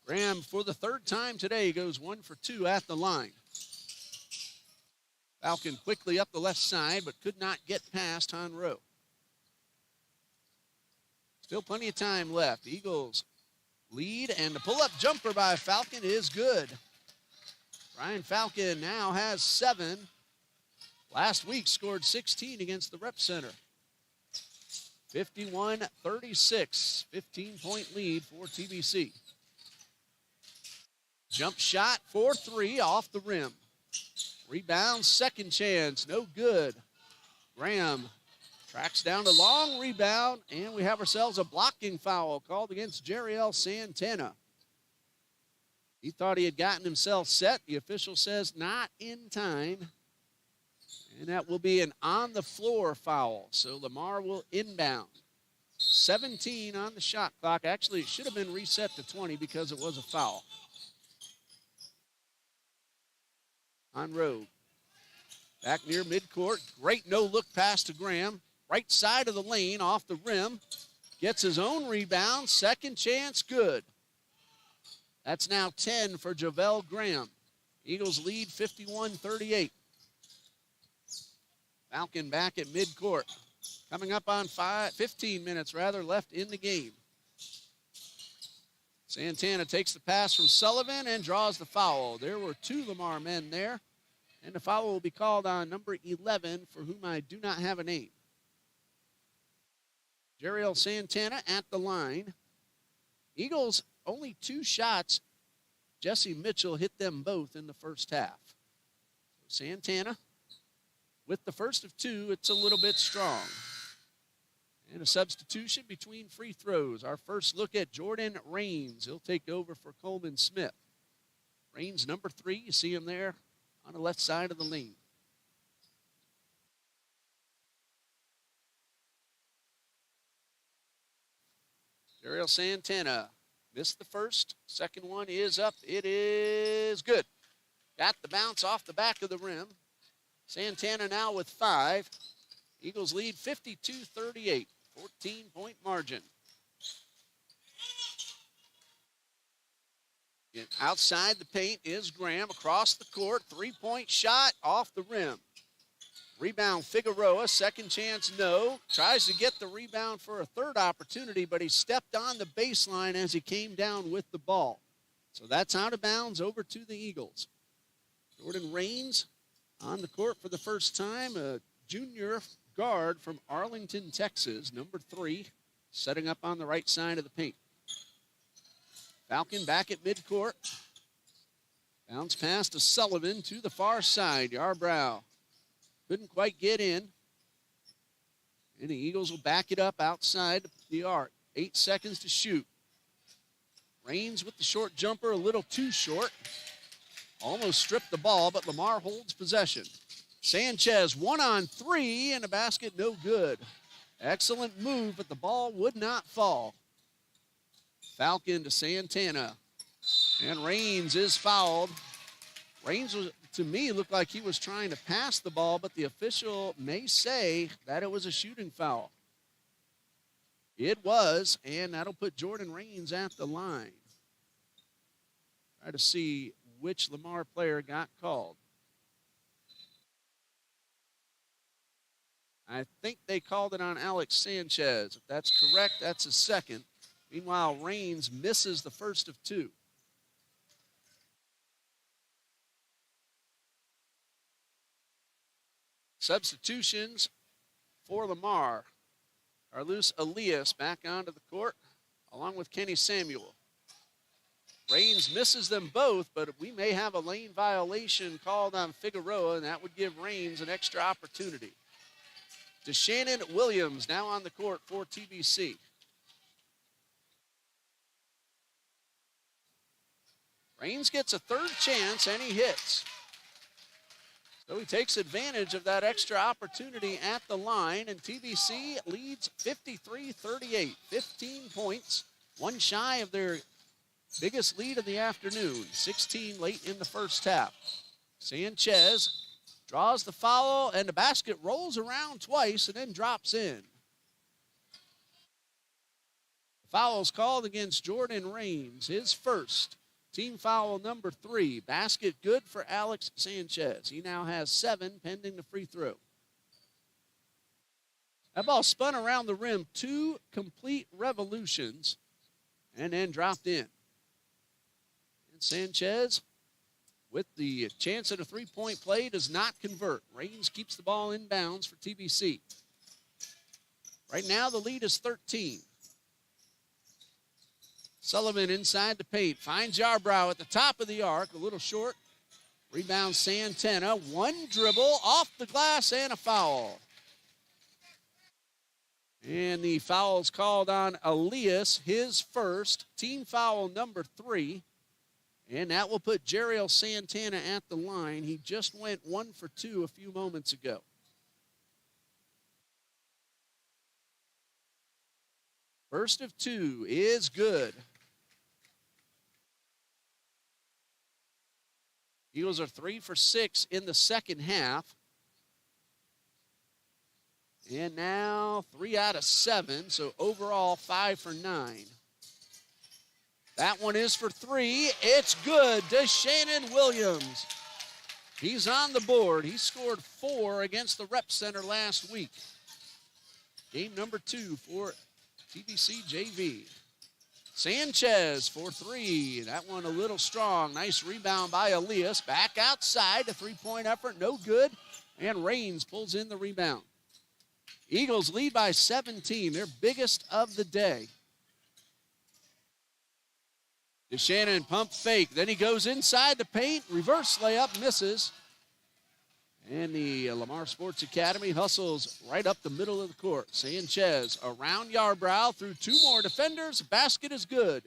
Graham, for the third time today, goes 1 for 2 at the line. Falcon quickly up the left side, but could not get past Honro. Still plenty of time left. Eagles lead, and the pull-up jumper by Falcon is good. Brian Falcon now has 7. Last week scored 16 against the Rep Center. 51-36, 15-point lead for TBC. Jump shot for 3 off the rim. Rebound, second chance, no good. Graham tracks down a long rebound, and we have ourselves a blocking foul called against Jeriel Santana. He thought he had gotten himself set. The official says not in time, and that will be an on-the-floor foul. So Lamar will inbound. 17 on the shot clock. Actually, it should have been reset to 20 because it was a foul. On road. Back near midcourt. Great no-look pass to Graham. Right side of the lane, off the rim. Gets his own rebound. Second chance, good. That's now 10 for Jovel Graham. Eagles lead 51-38. Falcon back at midcourt. Coming up on 15 minutes left in the game. Santana takes the pass from Sullivan and draws the foul. There were 2 Lamar men there. And the foul will be called on number 11, for whom I do not have a name. Jeriel Santana at the line. Eagles only 2 shots. Jesse Mitchell hit them both in the first half. So Santana, with the first of 2, it's a little bit strong. And a substitution between free throws. Our first look at Jordan Raines. He'll take over for Coleman Smith. Raines, number 3, you see him there on the left side of the lane. Jeriel Santana missed the first. Second one is up. It is good. Got the bounce off the back of the rim. Santana now with 5. Eagles lead 52-38, 14-point margin. Outside the paint is Graham across the court. 3-point shot off the rim. Rebound Figueroa, second chance no. Tries to get the rebound for a third opportunity, but he stepped on the baseline as he came down with the ball. So that's out of bounds over to the Eagles. Jordan Raines on the court for the first time, a junior guard from Arlington, Texas, number 3, setting up on the right side of the paint. Falcon back at midcourt. Bounce pass to Sullivan to the far side. Yarbrough couldn't quite get in. And the Eagles will back it up outside the arc. 8 seconds to shoot. Raines with the short jumper, a little too short. Almost stripped the ball, but Lamar holds possession. Sanchez 1-on-3, and a basket no good. Excellent move, but the ball would not fall. Falcon to Santana. And Raines is fouled. Raines, to me, looked like he was trying to pass the ball, but the official may say that it was a shooting foul. It was, and that'll put Jordan Raines at the line. Try to see which Lamar player got called. I think they called it on Alex Sanchez. If that's correct, that's his second. Meanwhile, Raines misses the first of two. Substitutions for Lamar. Carlos Elias back onto the court, along with Kenny Samuel. Raines misses them both, but we may have a lane violation called on Figueroa, and that would give Raines an extra opportunity. DeShannon Williams now on the court for TBC. Raines gets a third chance, and he hits. So he takes advantage of that extra opportunity at the line, and TBC leads 53-38. 15 points, one shy of their biggest lead of the afternoon. 16 late in the first half. Sanchez draws the foul, and the basket rolls around twice and then drops in. The foul's called against Jordan Raines, his first. Team foul number 3. Basket good for Alex Sanchez. He now has 7 pending the free throw. That ball spun around the rim 2 complete revolutions and then dropped in. And Sanchez, with the chance at a three-point play, does not convert. Raines keeps the ball in bounds for TBC. Right now, the lead is 13. Sullivan inside the paint, finds Yarbrough at the top of the arc, a little short. Rebound Santana, one dribble, off the glass, and a foul. And the foul's called on Elias, his first, team foul number 3. And that will put Jeriel Santana at the line. He just went 1 for 2 a few moments ago. First of 2 is good. Eagles are 3 for 6 in the second half. And now 3 out of 7, so overall 5 for 9. That one is for 3. It's good. DeShannon Williams. He's on the board. He scored 4 against the Rep Center last week. Game number 2 for TBC JV. Sanchez for 3. That one a little strong. Nice rebound by Elias. Back outside. The three-point effort, no good. And Raines pulls in the rebound. Eagles lead by 17, their biggest of the day. DeShannon pump fake. Then he goes inside the paint. Reverse layup, misses. And the Lamar Sports Academy hustles right up the middle of the court. Sanchez around Yarbrough through 2 more defenders. Basket is good.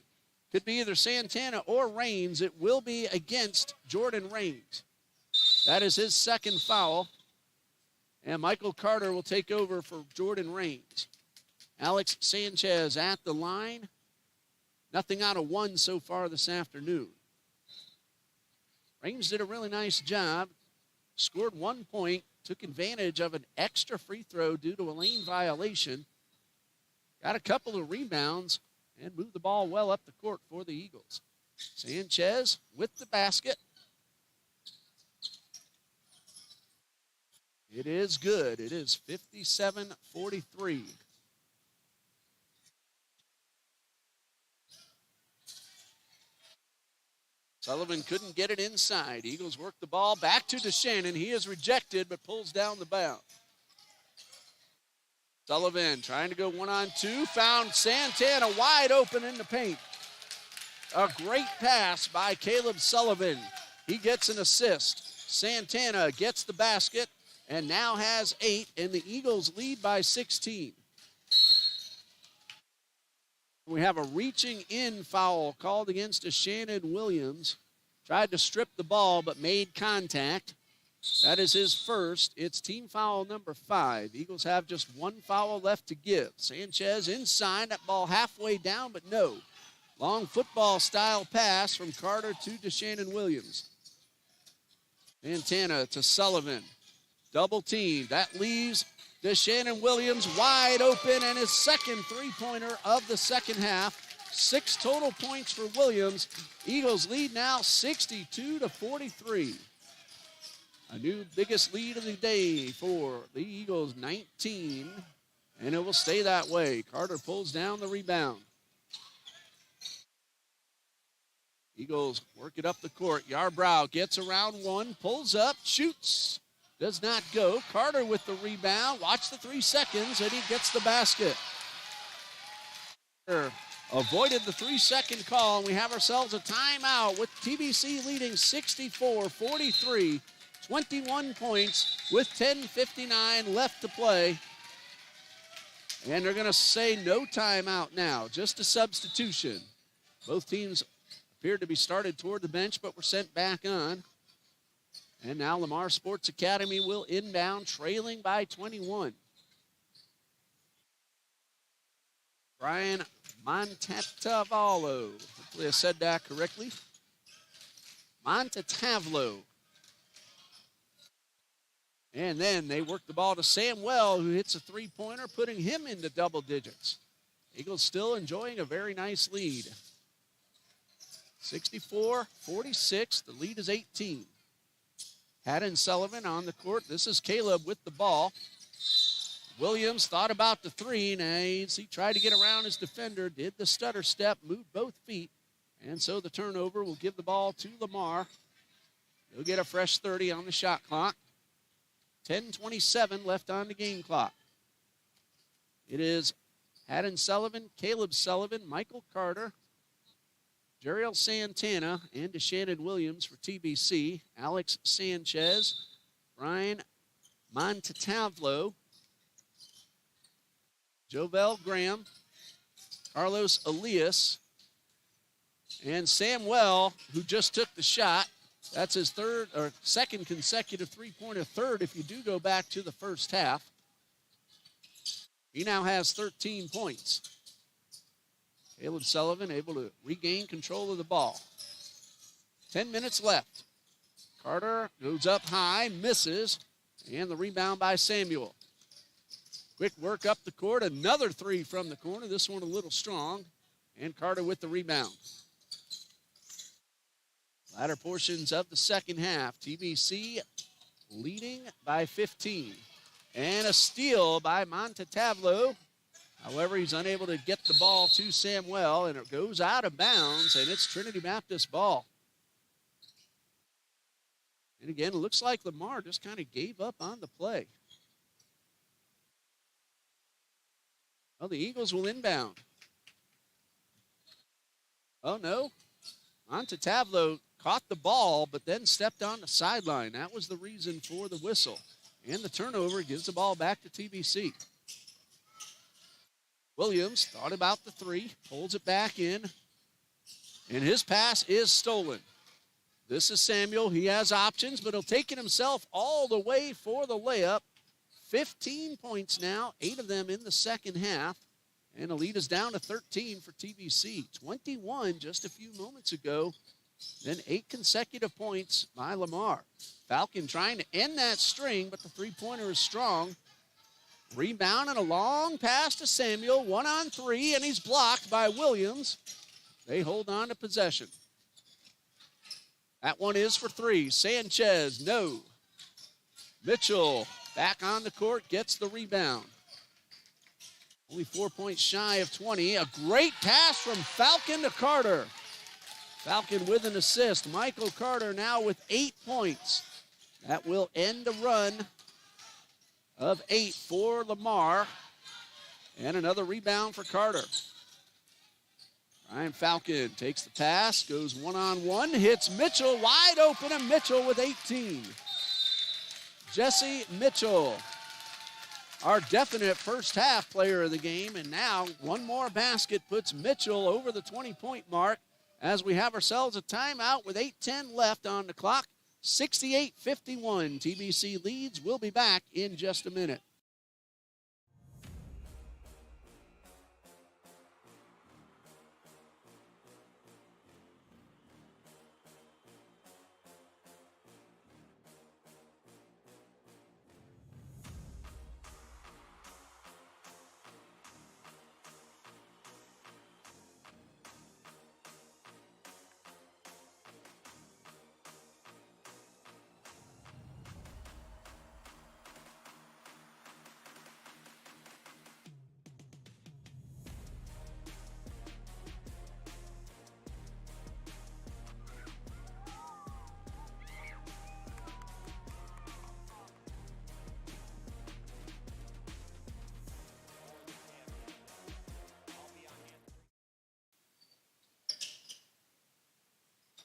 Could be either Santana or Raines. It will be against Jordan Raines. That is his second foul. And Michael Carter will take over for Jordan Raines. Alex Sanchez at the line. Nothing out of 1 so far this afternoon. Raines did a really nice job. Scored 1 point, took advantage of an extra free throw due to a lane violation. Got a couple of rebounds and moved the ball well up the court for the Eagles. Sanchez with the basket. It is good. It is 57-43. Sullivan couldn't get it inside. Eagles work the ball back to DeShannon. He is rejected, but pulls down the bound. Sullivan trying to go 1-on-2. Found Santana wide open in the paint. A great pass by Caleb Sullivan. He gets an assist. Santana gets the basket and now has 8, and the Eagles lead by 16. We have a reaching in foul called against DeShannon Williams. Tried to strip the ball but made contact. That is his first. It's team foul number 5. Eagles have just 1 foul left to give. Sanchez inside. That ball halfway down, but no. Long football style pass from Carter to DeShannon Williams. Santana to Sullivan. Double team. That leaves DeShannon Williams wide open, and his second three-pointer of the second half. 6 total points for Williams. Eagles lead now 62-43. A new biggest lead of the day for the Eagles, 19, and it will stay that way. Carter pulls down the rebound. Eagles work it up the court. Yarbrough gets around one, pulls up, shoots. Does not go. Carter with the rebound. Watch the 3 seconds, and he gets the basket. Avoided the 3-second call, and we have ourselves a timeout with TBC leading 64-43. 21 points with 10:59 left to play. And they're going to say no timeout now, just a substitution. Both teams appeared to be started toward the bench, but were sent back on. And now Lamar Sports Academy will inbound, trailing by 21. Brian Montatavalo. Hopefully I said that correctly. Montatavlo. And then they work the ball to Samuel, who hits a three-pointer, putting him into double digits. Eagles still enjoying a very nice lead. 64-46. The lead is 18. Haddon Sullivan on the court. This is Caleb with the ball. Williams thought about the three. Nice. He tried to get around his defender, did the stutter step, moved both feet. And so the turnover will give the ball to Lamar. He'll get a fresh 30 on the shot clock. 10:27 left on the game clock. It is Haddon Sullivan, Caleb Sullivan, Michael Carter, Jeriel Santana, and DeShannon Williams for TBC. Alex Sanchez, Brian Montatavlo, Jovel Graham, Carlos Elias, and Samuel, who just took the shot. That's his second consecutive three-pointer, third if you do go back to the first half. He now has 13 points. Caleb Sullivan able to regain control of the ball. 10 minutes left. Carter goes up high, misses, and the rebound by Samuel. Quick work up the court, another three from the corner. This one a little strong, and Carter with the rebound. Latter portions of the second half. TBC leading by 15. And a steal by Montatavlo. However, he's unable to get the ball to Samuel, and it goes out of bounds, and it's Trinity Baptist ball. And again, it looks like Lamar just kind of gave up on the play. Well, the Eagles will inbound. Oh, no. Montatavlo caught the ball, but then stepped on the sideline. That was the reason for the whistle. And the turnover gives the ball back to TBC. Williams thought about the three, pulls it back in, and his pass is stolen. This is Samuel. He has options, but he'll take it himself all the way for the layup. 15 points now, 8 of them in the second half, and the lead is down to 13 for TBC. 21 just a few moments ago. Then 8 consecutive points by Lamar. Falcon trying to end that string, but the three-pointer is strong. Rebound and a long pass to Samuel. 1-on-3, and he's blocked by Williams. They hold on to possession. That one is for 3. Sanchez, no. Mitchell back on the court, gets the rebound. Only 4 points shy of 20. A great pass from Falcon to Carter. Falcon with an assist. Michael Carter now with 8 points. That will end a run of 8 for Lamar. And another rebound for Carter. Ryan Falcon takes the pass, goes 1-on-1, hits Mitchell wide open, and Mitchell with 18. Jesse Mitchell, our definite first half player of the game, and now one more basket puts Mitchell over the 20-point mark as we have ourselves a timeout with 8:10 left on the clock. 68-51, TBC leads. We'll be back in just a minute.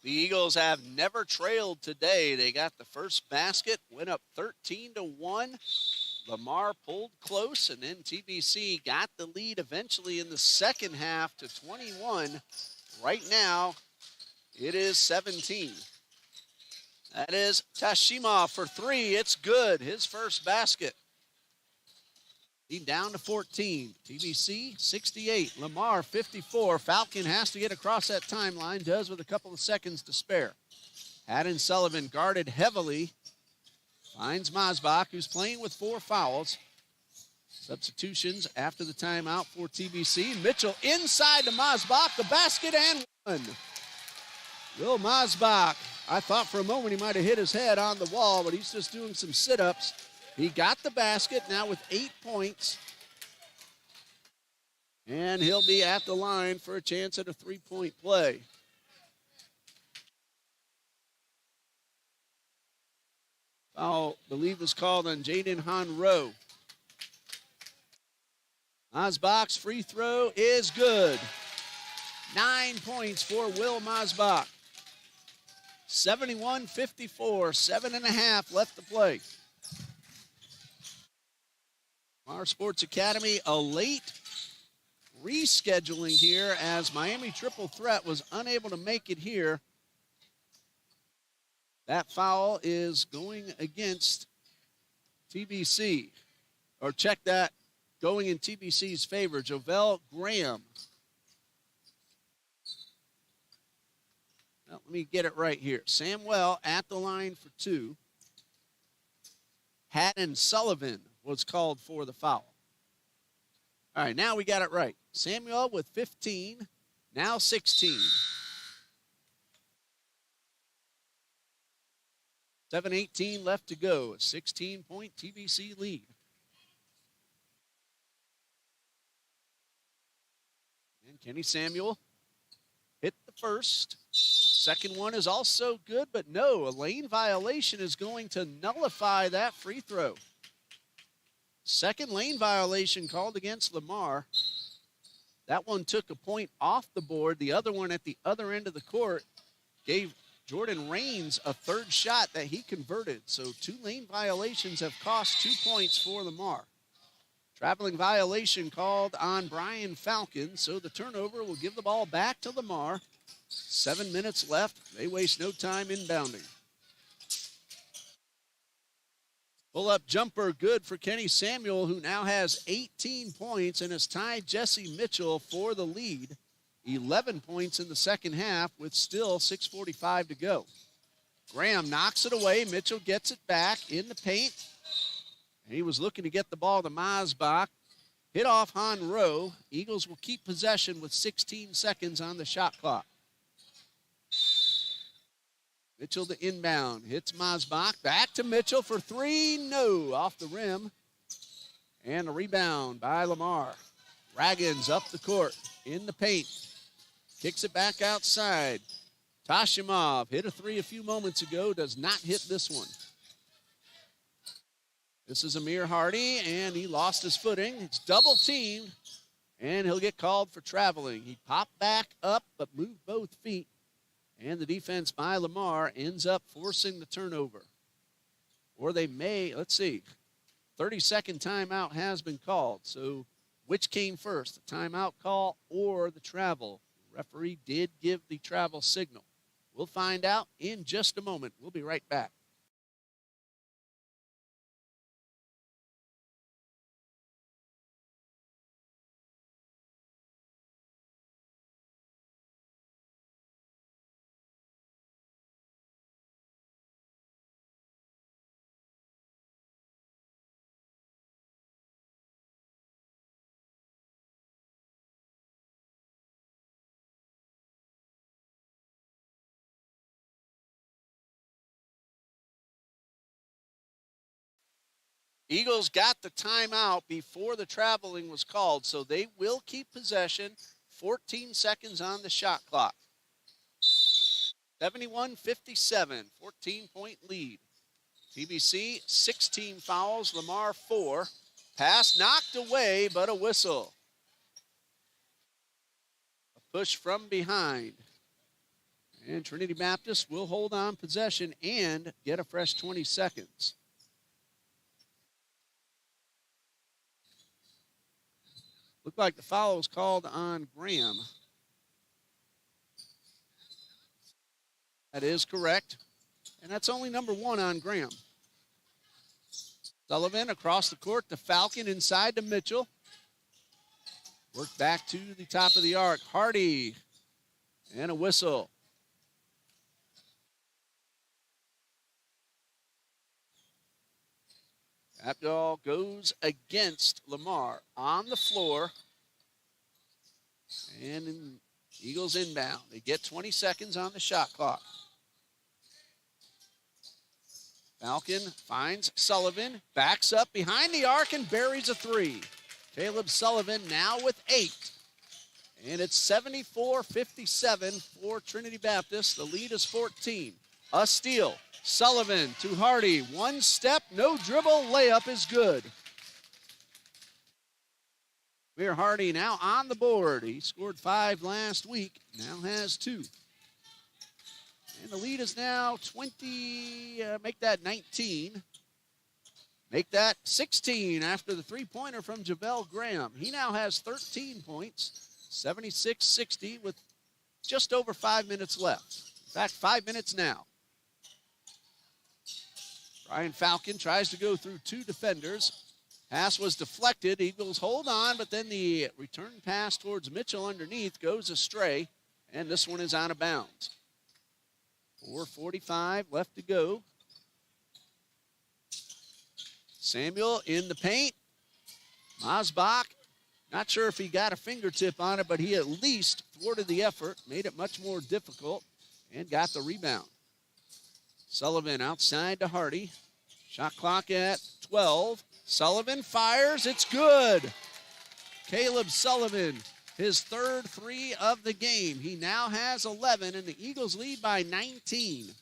The Eagles have never trailed today. They got the first basket, went up 13-1. Lamar pulled close, and then TBC got the lead eventually in the second half to 21. Right now, it is 17. That is Tashima for three. It's good. His first basket. He down to 14. TBC 68. Lamar 54. Falcon has to get across that timeline. Does with a couple of seconds to spare. Haddon Sullivan guarded heavily. Finds Masbach, who's playing with 4 fouls. Substitutions after the timeout for TBC. Mitchell inside to Masbach. The basket and one. Will Masbach. I thought for a moment he might have hit his head on the wall, but he's just doing some sit-ups. He got the basket now with 8 points. And he'll be at the line for a chance at a 3-point play. Foul, I believe, was called on Jaden Honro. Masbach's free throw is good. 9 points for Will Masbach. 71-54, 7.5 left to play. Our Sports Academy, a late rescheduling here as Miami Triple Threat was unable to make it here. That foul is going against TBC. Or check that, going in TBC's favor. Jovel Graham. Now, let me get it right here. Samuel at the line for 2. Haddon Sullivan was called for the foul. All right, now we got it right. Samuel with 15, now 16. 7:18 left to go. A 16-point TBC lead. And Kenny Samuel hit the first. Second one is also good, but no, a lane violation is going to nullify that free throw. Second lane violation called against Lamar. That one took a point off the board. The other one at the other end of the court gave Jordan Raines a third shot that he converted. So 2 lane violations have cost 2 points for Lamar. Traveling violation called on Brian Falcon, so the turnover will give the ball back to Lamar. 7 minutes left. They waste no time inbounding. Pull-up jumper good for Kenny Samuel, who now has 18 points and has tied Jesse Mitchell for the lead. 11 points in the second half with still 6:45 to go. Graham knocks it away. Mitchell gets it back in the paint. He was looking to get the ball to Masbach. Hit off Honro. Eagles will keep possession with 16 seconds on the shot clock. Mitchell to inbound. Hits Masbach. Back to Mitchell for 3. No. Off the rim. And a rebound by Lamar. Raggins up the court. In the paint. Kicks it back outside. Tashimov hit a 3 a few moments ago. Does not hit this one. This is Amir Hardy, and he lost his footing. It's double teamed, and he'll get called for traveling. He popped back up, but moved both feet. And the defense by Lamar ends up forcing the turnover. Or they may, let's see, 30-second timeout has been called. So which came first, the timeout call or the travel? The referee did give the travel signal. We'll find out in just a moment. We'll be right back. Eagles got the timeout before the traveling was called, so they will keep possession. 14 seconds on the shot clock. 71-57, 14-point lead. TBC, 16 fouls, Lamar 4. Pass knocked away, but a whistle. A push from behind. And Trinity Baptist will hold on possession and get a fresh 20 seconds. Looked like the foul was called on Graham. That is correct. And that's only number 1 on Graham. Sullivan across the court to Falcon, inside to Mitchell. Work back to the top of the arc. Hardy and a whistle. That ball goes against Lamar on the floor. And Eagles inbound. They get 20 seconds on the shot clock. Falcon finds Sullivan, backs up behind the arc and buries a 3. Caleb Sullivan now with 8. And it's 74-57 for Trinity Baptist. The lead is 14. A steal. Sullivan to Hardy. One step, no dribble, layup is good. Amir Hardy now on the board. He scored 5 last week, now has 2. And the lead is now 20, make that 19. Make that 16 after the three-pointer from Javel Graham. He now has 13 points, 76-60 with just over 5 minutes left. In fact, 5 minutes now. Brian Falcon tries to go through 2 defenders. Pass was deflected. Eagles hold on, but then the return pass towards Mitchell underneath goes astray, and this one is out of bounds. 4:45 left to go. Samuel in the paint. Masbach, not sure if he got a fingertip on it, but he at least thwarted the effort, made it much more difficult, and got the rebound. Sullivan outside to Hardy. Shot clock at 12. Sullivan fires. It's good. Caleb Sullivan, his third 3 of the game. He now has 11, and the Eagles lead by 19.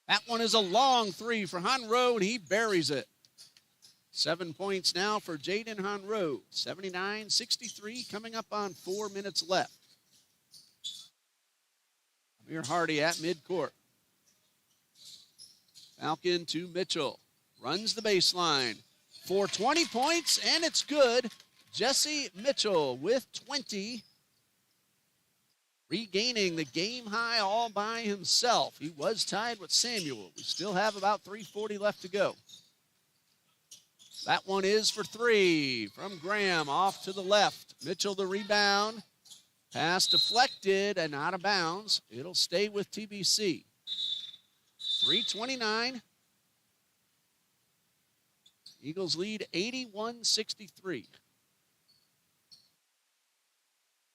That one is a long 3 for Honro, and he buries it. 7 points now for Jaden Honro. 79-63, coming up on 4 minutes left. Amir Hardy at midcourt. Falcon to Mitchell. Runs the baseline. For 20 points, and it's good. Jesse Mitchell with 20. Regaining the game high all by himself. He was tied with Samuel. We still have about 3:40 left to go. That one is for 3 from Graham off to the left. Mitchell the rebound. Pass deflected and out of bounds. It'll stay with TBC. 3:29. Eagles lead 81-63.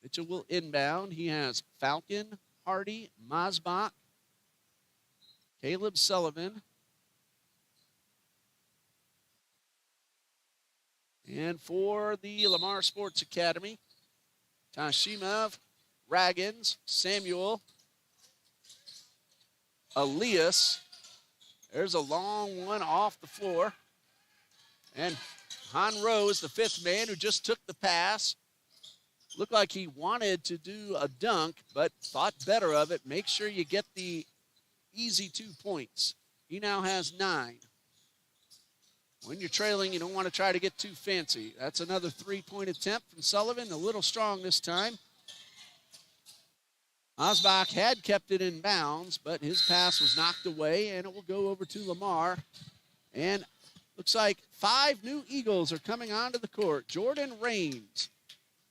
Mitchell will inbound. He has Falcon, Hardy, Masbach, Caleb Sullivan, and for the Lamar Sports Academy, Tashimov, Raggins, Samuel, Elias. There's a long one off the floor. And Honro is the 5th man who just took the pass. Looked like he wanted to do a dunk, but thought better of it. Make sure you get the easy 2 points. He now has 9. When you're trailing, you don't want to try to get too fancy. That's another 3-point attempt from Sullivan, a little strong this time. Osbach had kept it in bounds, but his pass was knocked away, and it will go over to Lamar. And looks like 5 new Eagles are coming onto the court. Jordan Raines,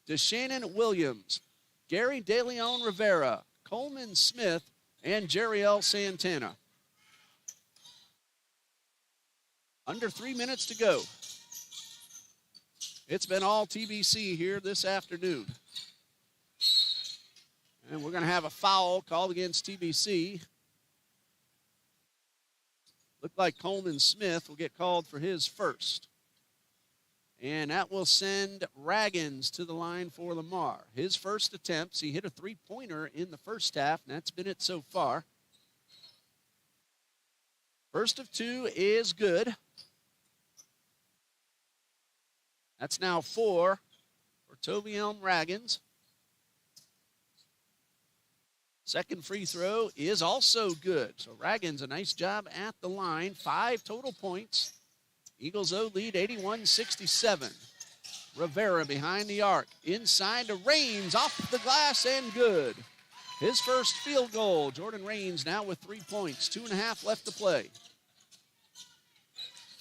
DeShannon Williams, Gary DeLeon Rivera, Coleman Smith, and Jeriel Santana. Under 3 minutes to go. It's been all TBC here this afternoon. And we're going to have a foul called against TBC. Looked like Coleman Smith will get called for his first. And that will send Raggins to the line for Lamar. His first attempts, he hit a 3-pointer in the first half, and that's been it so far. First of 2 is good. That's now 4 for Tobielm Raggins. Second free throw is also good. So Ragan's a nice job at the line. 5 total points. Eagles, though, lead 81-67. Rivera behind the arc. Inside to Raines, off the glass and good. His first field goal. Jordan Raines now with 3 points. 2.5 left to play.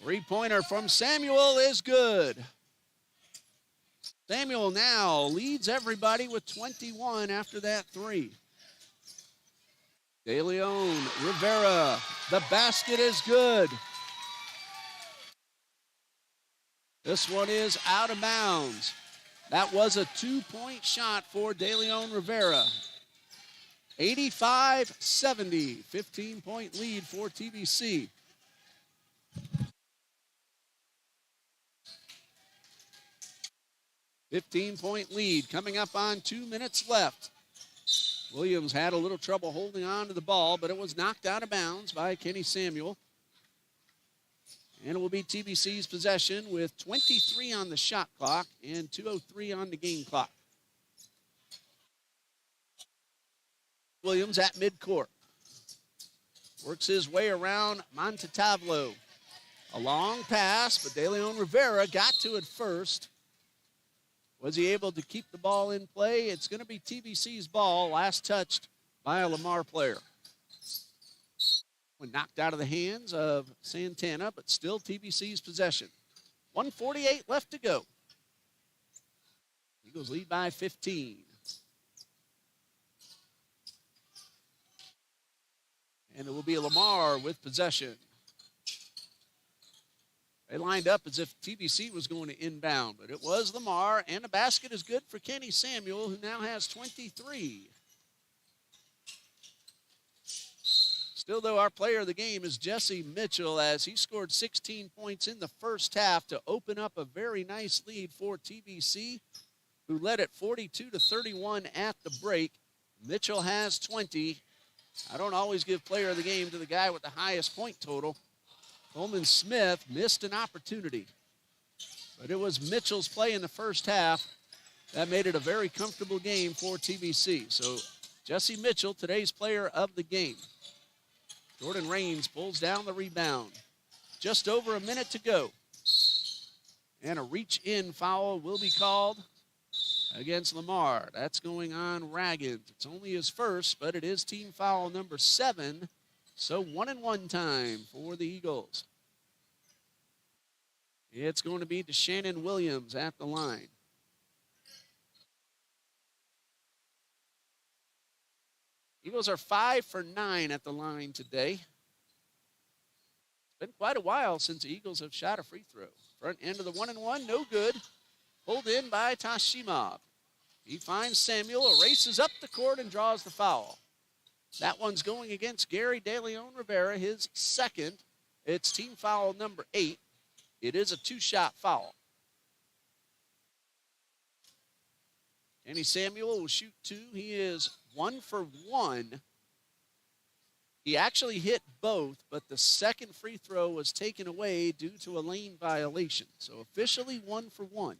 Three-pointer from Samuel is good. Samuel now leads everybody with 21 after that three. De Leon, Rivera, the basket is good. This one is out of bounds. That was a 2-point shot for De Leon Rivera. 85-70, 15-point lead for TBC. .5 lead coming up on 2 minutes left. Williams had a little trouble holding on to the ball, but it was knocked out of bounds by Kenny Samuel. And it will be TBC's possession with 23 on the shot clock and 2:03 on the game clock. Williams at midcourt. Works his way around Montetavlo. A long pass, but De Leon Rivera got to it first. Was he able to keep the ball in play? It's going to be TBC's ball, last touched by a Lamar player. When knocked out of the hands of Santana, but still TBC's possession. 1:48 left to go. Eagles lead by 15. And it will be Lamar with possession. They lined up as if TBC was going to inbound, but it was Lamar, and the basket is good for Kenny Samuel, who now has 23. Still, though, our player of the game is Jesse Mitchell, as he scored 16 points in the first half to open up a very nice lead for TBC, who led at 42-31 at the break. Mitchell has 20. I don't always give player of the game to the guy with the highest point total. Coleman Smith missed an opportunity, but it was Mitchell's play in the first half that made it a very comfortable game for TBC. So Jesse Mitchell, today's player of the game. Jordan Raines pulls down the rebound. Just over a minute to go. And a reach-in foul will be called against Lamar. That's going on Raggins. It's only his first, but it is team foul number 7. So 1-and-1 time for the Eagles. It's going to be DeShannon Williams at the line. Eagles are 5 for 9 at the line today. It's been quite a while since the Eagles have shot a free throw. Front end of the 1-and-1, no good. Pulled in by Tashimov. He finds Samuel, races up the court, and draws the foul. That one's going against Gary De Leon Rivera, his second. It's team foul number 8. It is a 2-shot foul. Kenny Samuel will shoot 2. He is 1 for 1. He actually hit both, but the second free throw was taken away due to a lane violation. So officially 1 for 1.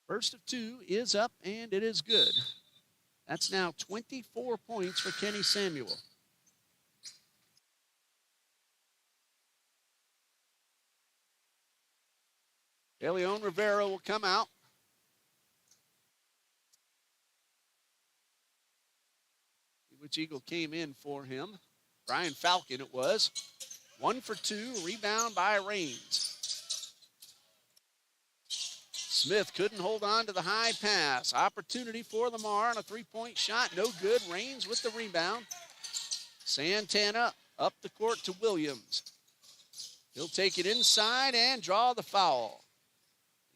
First of 2 is up, and it is good. That's now 24 points for Kenny Samuel. De Leon Rivera will come out. Which Eagle came in for him. Brian Falcon it was. 1 for 2, rebound by Raines. Smith couldn't hold on to the high pass. Opportunity for Lamar on a 3-point shot. No good. Raines with the rebound. Santana up the court to Williams. He'll take it inside and draw the foul.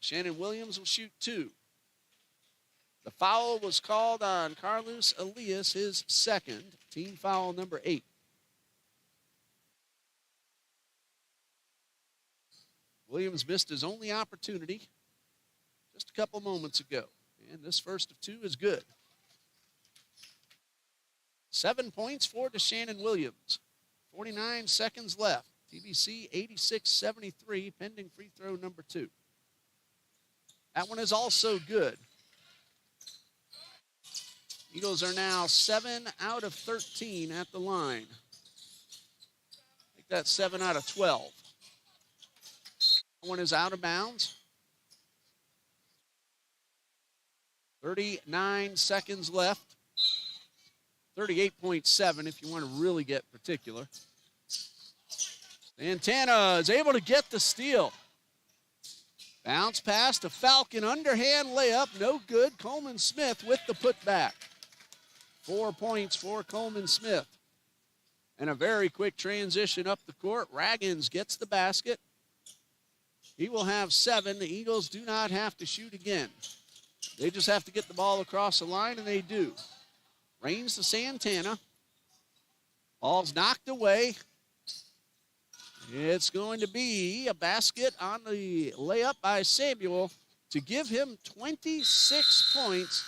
Shannon Williams will shoot 2. The foul was called on Carlos Elias, his second. Team foul number 8. Williams missed his only opportunity just a couple moments ago. And this first of 2 is good. 7 points for DeShannon Williams. 49 seconds left. TBC 86-73, pending free throw number 2. That one is also good. Eagles are now 7 out of 13 at the line. I think that's 7 out of 12. One is out of bounds. 39 seconds left. 38.7 if you want to really get particular. Santana is able to get the steal. Bounce pass to Falcon, underhand layup, no good. Coleman Smith with the putback. 4 points for Coleman Smith. And a very quick transition up the court. Raggins gets the basket. He will have 7. The Eagles do not have to shoot again. They just have to get the ball across the line, and they do. Rains to Santana. Ball's knocked away. It's going to be a basket on the layup by Samuel to give him 26 points.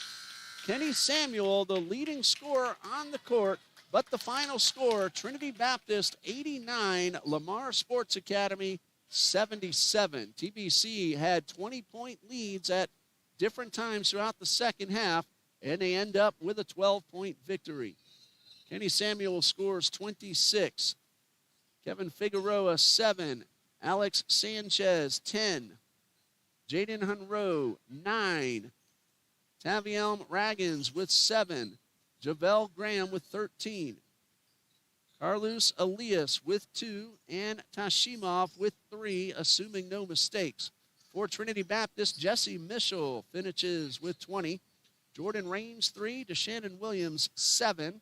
Kenny Samuel, the leading scorer on the court, but the final score, Trinity Baptist 89, Lamar Sports Academy 77. TBC had 20-point leads at different times throughout the second half, and they end up with a 12-point victory. Kenny Samuel scores 26. Kevin Figueroa, 7. Alex Sanchez, 10. Jaden Hunrow, 9. Tavielm Raggins with 7. Javel Graham with 13. Carlos Elias with 2. And Tashimov with 3, assuming no mistakes. For Trinity Baptist, Jesse Mischel finishes with 20. Jordan Raines, 3. DeShannon Williams, 7.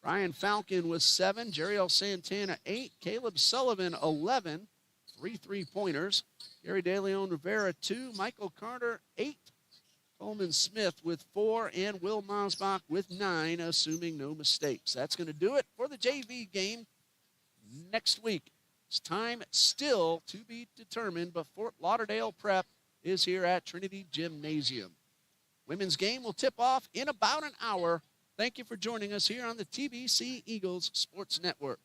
Ryan Falcon with 7. Jeriel Santana, 8. Caleb Sullivan, 11. 3 3-pointers. Gary DeLeon Rivera, 2. Michael Carter, 8. Coleman Smith with 4. And Will Mosbach with 9, assuming no mistakes. That's going to do it for the JV game next week. It's time still to be determined, but Fort Lauderdale Prep is here at Trinity Gymnasium. Women's game will tip off in about an hour. Thank you for joining us here on the TBC Eagles Sports Network.